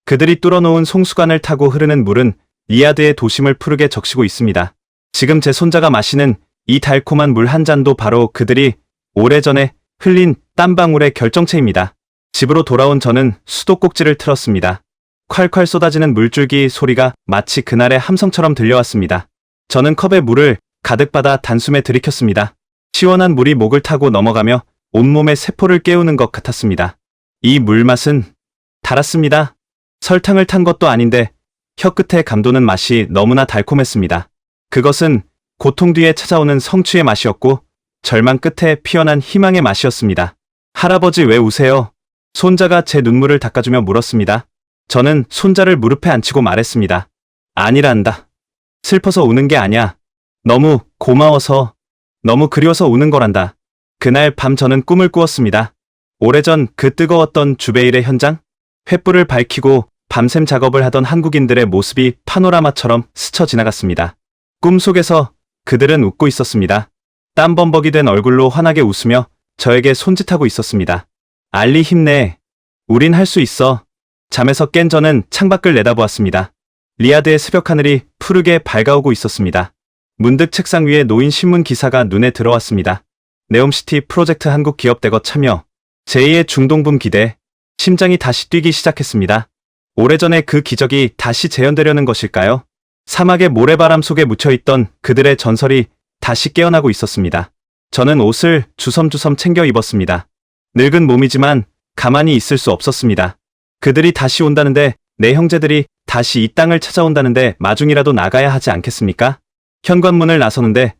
그들이 뚫어놓은 송수관을 타고 흐르는 물은 리야드의 도심을 푸르게 적시고 있습니다. 지금 제 손자가 마시는 이 달콤한 물 한 잔도 바로 그들이 오래전에 흘린 땀방울의 결정체입니다. 집으로 돌아온 저는 수도꼭지를 틀었습니다. 콸콸 쏟아지는 물줄기 소리가 마치 그날의 함성처럼 들려왔습니다. 저는 컵에 물을 가득 받아 단숨에 들이켰습니다. 시원한 물이 목을 타고 넘어가며 온몸의 세포를 깨우는 것 같았습니다. 이 물맛은 달았습니다. 설탕을 탄 것도 아닌데 혀끝에 감도는 맛이 너무나 달콤했습니다. 그것은 고통 뒤에 찾아오는 성취의 맛이었고 절망 끝에 피어난 희망의 맛이었습니다. 할아버지 왜 우세요? 손자가 제 눈물을 닦아주며 물었습니다. 저는 손자를 무릎에 앉히고 말했습니다. 아니란다. 슬퍼서 우는 게 아니야. 너무 고마워서, 너무 그리워서 우는 거란다. 그날 밤 저는 꿈을 꾸었습니다. 오래전 그 뜨거웠던 주베일의 현장? 횃불을 밝히고 밤샘 작업을 하던 한국인들의 모습이 파노라마처럼 스쳐 지나갔습니다. 꿈속에서 그들은 웃고 있었습니다. 땀범벅이 된 얼굴로 환하게 웃으며 저에게 손짓하고 있었습니다. 알리 힘내. 우린 할 수 있어. 잠에서 깬 저는 창밖을 내다보았습니다. 리야드의 새벽 하늘이 푸르게 밝아오고 있었습니다. 문득 책상 위에 놓인 신문 기사가 눈에 들어왔습니다. 네옴시티 프로젝트 한국 기업 대거 참여. 제2의 중동붐 기대. 심장이 다시 뛰기 시작했습니다. 오래전에 그 기적이 다시 재현되려는 것일까요? 사막의 모래바람 속에 묻혀있던 그들의 전설이 다시 깨어나고 있었습니다. 저는 옷을 주섬주섬 챙겨 입었습니다. 늙은 몸이지만 가만히 있을 수 없었습니다. 그들이 다시 온다는데 내 형제들이 다시 이 땅을 찾아온다는데 마중이라도 나가야 하지 않겠습니까? 현관문을 나서는데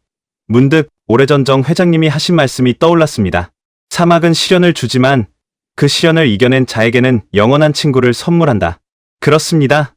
문득 오래전 정 회장님이 하신 말씀이 떠올랐습니다. 사막은 시련을 주지만 그 시련을 이겨낸 자에게는 영원한 친구를 선물한다. 그렇습니다.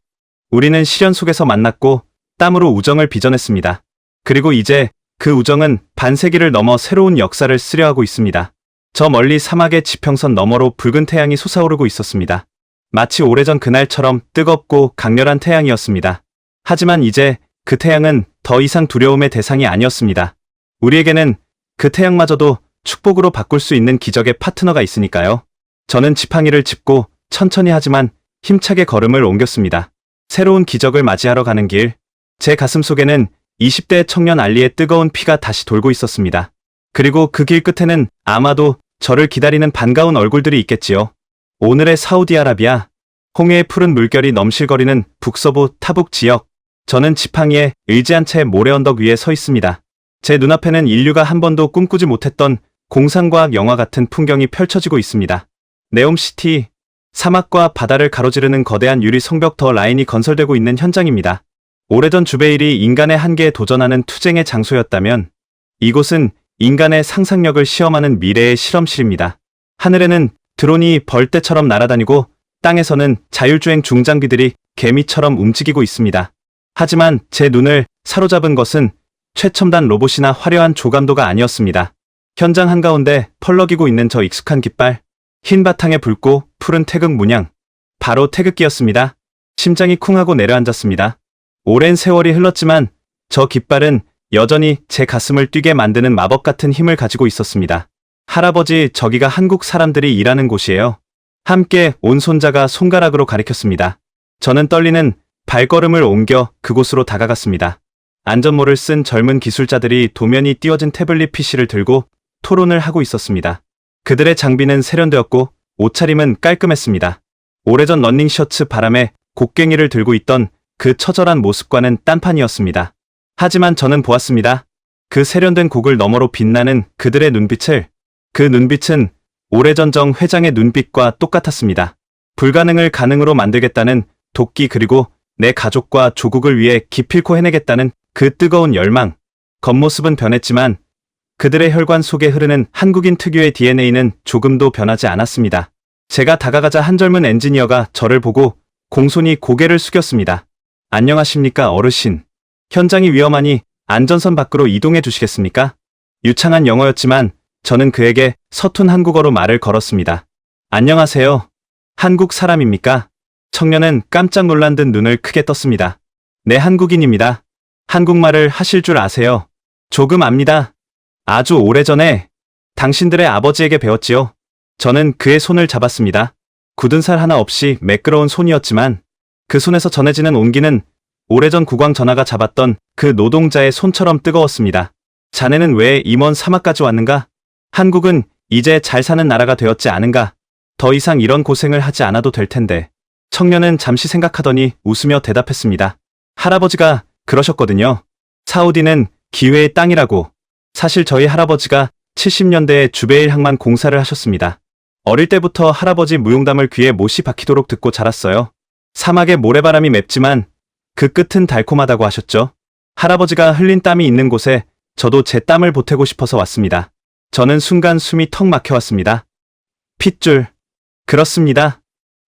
우리는 시련 속에서 만났고 땀으로 우정을 빚어냈습니다. 그리고 이제 그 우정은 반세기를 넘어 새로운 역사를 쓰려하고 있습니다. 저 멀리 사막의 지평선 너머로 붉은 태양이 솟아오르고 있었습니다. 마치 오래전 그날처럼 뜨겁고 강렬한 태양이었습니다. 하지만 이제 그 태양은 더 이상 두려움의 대상이 아니었습니다. 우리에게는 그 태양마저도 축복으로 바꿀 수 있는 기적의 파트너가 있으니까요. 저는 지팡이를 짚고 천천히 하지만 힘차게 걸음을 옮겼습니다. 새로운 기적을 맞이하러 가는 길, 제 가슴 속에는 20대 청년 알리의 뜨거운 피가 다시 돌고 있었습니다. 그리고 그 길 끝에는 아마도 저를 기다리는 반가운 얼굴들이 있겠지요. 오늘의 사우디아라비아, 홍해의 푸른 물결이 넘실거리는 북서부 타북 지역, 저는 지팡이에 의지한 채 모래 언덕 위에 서 있습니다. 제 눈앞에는 인류가 한 번도 꿈꾸지 못했던 공상과학 영화 같은 풍경이 펼쳐지고 있습니다. 네옴시티, 사막과 바다를 가로지르는 거대한 유리 성벽 더 라인이 건설되고 있는 현장입니다. 오래전 주베일이 인간의 한계에 도전하는 투쟁의 장소였다면 이곳은 인간의 상상력을 시험하는 미래의 실험실입니다. 하늘에는 드론이 벌떼처럼 날아다니고 땅에서는 자율주행 중장비들이 개미처럼 움직이고 있습니다. 하지만 제 눈을 사로잡은 것은 최첨단 로봇이나 화려한 조감도가 아니었습니다. 현장 한가운데 펄럭이고 있는 저 익숙한 깃발, 흰 바탕에 붉고 푸른 태극 문양, 바로 태극기였습니다. 심장이 쿵하고 내려앉았습니다. 오랜 세월이 흘렀지만 저 깃발은 여전히 제 가슴을 뛰게 만드는 마법 같은 힘을 가지고 있었습니다. 할아버지, 저기가 한국 사람들이 일하는 곳이에요. 함께 온 손자가 손가락으로 가리켰습니다. 저는 떨리는 발걸음을 옮겨 그곳으로 다가갔습니다. 안전모를 쓴 젊은 기술자들이 도면이 띄워진 태블릿 PC를 들고 토론을 하고 있었습니다. 그들의 장비는 세련되었고 옷차림은 깔끔했습니다. 오래전 러닝셔츠 바람에 곡괭이를 들고 있던 그 처절한 모습과는 딴판이었습니다. 하지만 저는 보았습니다. 그 세련된 곡을 너머로 빛나는 그들의 눈빛을. 그 눈빛은 오래전 정 회장의 눈빛과 똑같았습니다. 불가능을 가능으로 만들겠다는 도끼, 그리고 내 가족과 조국을 위해 기필코 해내겠다는 그 뜨거운 열망. 겉모습은 변했지만 그들의 혈관 속에 흐르는 한국인 특유의 DNA는 조금도 변하지 않았습니다. 제가 다가가자 한 젊은 엔지니어가 저를 보고 공손히 고개를 숙였습니다. 안녕하십니까, 어르신. 현장이 위험하니 안전선 밖으로 이동해 주시겠습니까? 유창한 영어였지만 저는 그에게 서툰 한국어로 말을 걸었습니다. 안녕하세요. 한국 사람입니까? 청년은 깜짝 놀란 듯 눈을 크게 떴습니다. 네, 한국인입니다. 한국말을 하실 줄 아세요? 조금 압니다. 아주 오래전에 당신들의 아버지에게 배웠지요. 저는 그의 손을 잡았습니다. 굳은 살 하나 없이 매끄러운 손이었지만 그 손에서 전해지는 온기는 오래전 국왕 전하가 잡았던 그 노동자의 손처럼 뜨거웠습니다. 자네는 왜 이 먼 사막까지 왔는가? 한국은 이제 잘 사는 나라가 되었지 않은가? 더 이상 이런 고생을 하지 않아도 될 텐데. 청년은 잠시 생각하더니 웃으며 대답했습니다. 할아버지가 그러셨거든요. 사우디는 기회의 땅이라고. 사실 저희 할아버지가 70년대에 주베일 항만 공사를 하셨습니다. 어릴 때부터 할아버지 무용담을 귀에 못이 박히도록 듣고 자랐어요. 사막의 모래바람이 맵지만 그 끝은 달콤하다고 하셨죠. 할아버지가 흘린 땀이 있는 곳에 저도 제 땀을 보태고 싶어서 왔습니다. 저는 순간 숨이 턱 막혀왔습니다. 핏줄. 그렇습니다.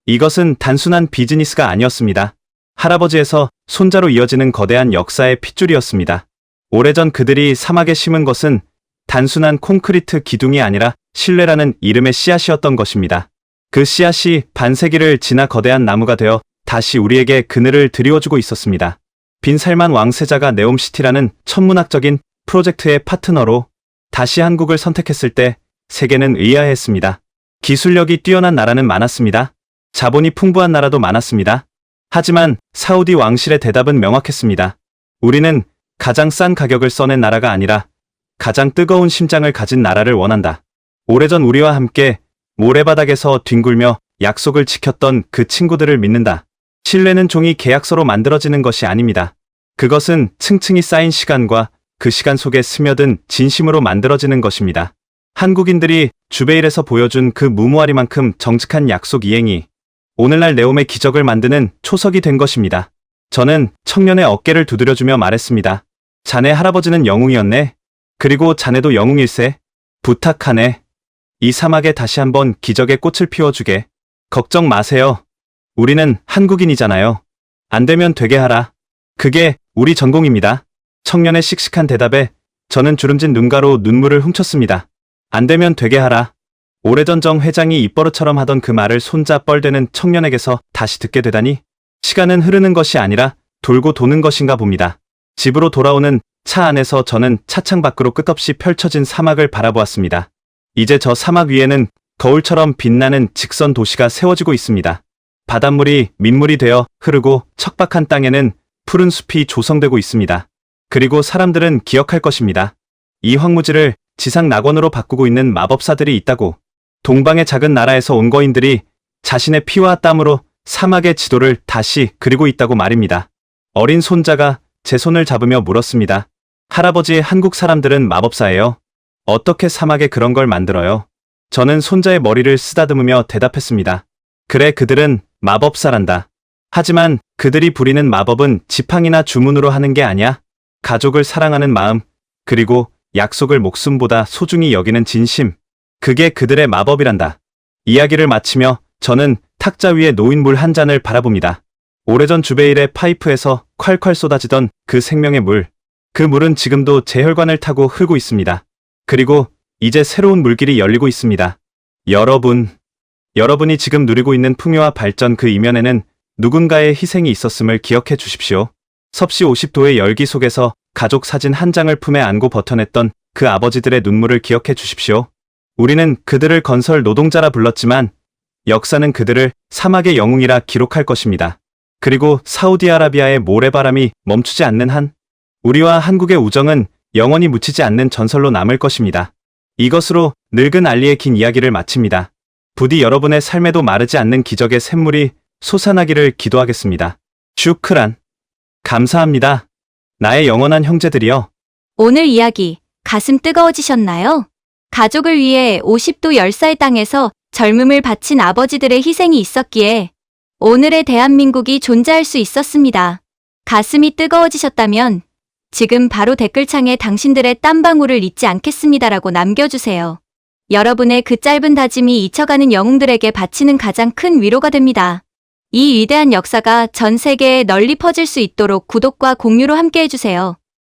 이것은 단순한 비즈니스가 아니었습니다. 할아버지에서 손자로 이어지는 거대한 역사의 핏줄이었습니다. 오래전 그들이 사막에 심은 것은 단순한 콘크리트 기둥이 아니라 신뢰라는 이름의 씨앗이었던 것입니다. 그 씨앗이 반세기를 지나 거대한 나무가 되어 다시 우리에게 그늘을 드리워주고 있었습니다. 빈살만 왕세자가 네옴시티라는 천문학적인 프로젝트의 파트너로 다시 한국을 선택했을 때 세계는 의아해했습니다. 기술력이 뛰어난 나라는 많았습니다. 자본이 풍부한 나라도 많았습니다. 하지만 사우디 왕실의 대답은 명확했습니다. 우리는 가장 싼 가격을 써낸 나라가 아니라 가장 뜨거운 심장을 가진 나라를 원한다. 오래전 우리와 함께 모래바닥에서 뒹굴며 약속을 지켰던 그 친구들을 믿는다. 신뢰는 종이 계약서로 만들어지는 것이 아닙니다. 그것은 층층이 쌓인 시간과 그 시간 속에 스며든 진심으로 만들어지는 것입니다. 한국인들이 주베일에서 보여준 그 무모하리만큼 정직한 약속 이행이 오늘날 네옴의 기적을 만드는 초석이 된 것입니다. 저는 청년의 어깨를 두드려주며 말했습니다. 자네 할아버지는 영웅이었네. 그리고 자네도 영웅일세. 부탁하네. 이 사막에 다시 한번 기적의 꽃을 피워주게. 걱정 마세요. 우리는 한국인이잖아요. 안 되면 되게 하라. 그게 우리 전공입니다. 청년의 씩씩한 대답에 저는 주름진 눈가로 눈물을 훔쳤습니다. 안 되면 되게 하라. 오래전 정 회장이 입버릇처럼 하던 그 말을 손자 뻘되는 청년에게서 다시 듣게 되다니. 시간은 흐르는 것이 아니라 돌고 도는 것인가 봅니다. 집으로 돌아오는 차 안에서 저는 차창 밖으로 끝없이 펼쳐진 사막을 바라보았습니다. 이제 저 사막 위에는 거울처럼 빛나는 직선 도시가 세워지고 있습니다. 바닷물이 민물이 되어 흐르고 척박한 땅에는 푸른 숲이 조성되고 있습니다. 그리고 사람들은 기억할 것입니다. 이 황무지를 지상 낙원으로 바꾸고 있는 마법사들이 있다고. 동방의 작은 나라에서 온 거인들이 자신의 피와 땀으로 사막의 지도를 다시 그리고 있다고 말입니다. 어린 손자가 제 손을 잡으며 물었습니다. 할아버지, 한국 사람들은 마법사예요. 어떻게 사막에 그런 걸 만들어요? 저는 손자의 머리를 쓰다듬으며 대답했습니다. 그래, 그들은 마법사란다. 하지만 그들이 부리는 마법은 지팡이나 주문으로 하는 게 아니야. 가족을 사랑하는 마음, 그리고 약속을 목숨보다 소중히 여기는 진심. 그게 그들의 마법이란다. 이야기를 마치며 저는 탁자 위에 놓인 물 한 잔을 바라봅니다. 오래전 주베일의 파이프에서 콸콸 쏟아지던 그 생명의 물. 그 물은 지금도 제 혈관을 타고 흐르고 있습니다. 그리고 이제 새로운 물길이 열리고 있습니다. 여러분이 지금 누리고 있는 풍요와 발전 그 이면에는 누군가의 희생이 있었음을 기억해 주십시오. 섭씨 50도의 열기 속에서 가족 사진 한 장을 품에 안고 버텨냈던 그 아버지들의 눈물을 기억해 주십시오. 우리는 그들을 건설 노동자라 불렀지만 역사는 그들을 사막의 영웅이라 기록할 것입니다. 그리고 사우디아라비아의 모래바람이 멈추지 않는 한 우리와 한국의 우정은 영원히 묻히지 않는 전설로 남을 것입니다. 이것으로 늙은 알리의 긴 이야기를 마칩니다. 부디 여러분의 삶에도 마르지 않는 기적의 샘물이 솟아나기를 기도하겠습니다. 슈크란. 감사합니다. 나의 영원한 형제들이여. 오늘 이야기 가슴 뜨거워지셨나요? 가족을 위해 50도 열사의 땅에서 젊음을 바친 아버지들의 희생이 있었기에 오늘의 대한민국이 존재할 수 있었습니다. 가슴이 뜨거워지셨다면 지금 바로 댓글창에 당신들의 땀방울을 잊지 않겠습니다라고 남겨주세요. 여러분의 그 짧은 다짐이 잊혀가는 영웅들에게 바치는 가장 큰 위로가 됩니다. 이 위대한 역사가 전 세계에 널리 퍼질 수 있도록 구독과 공유로 함께 해주세요.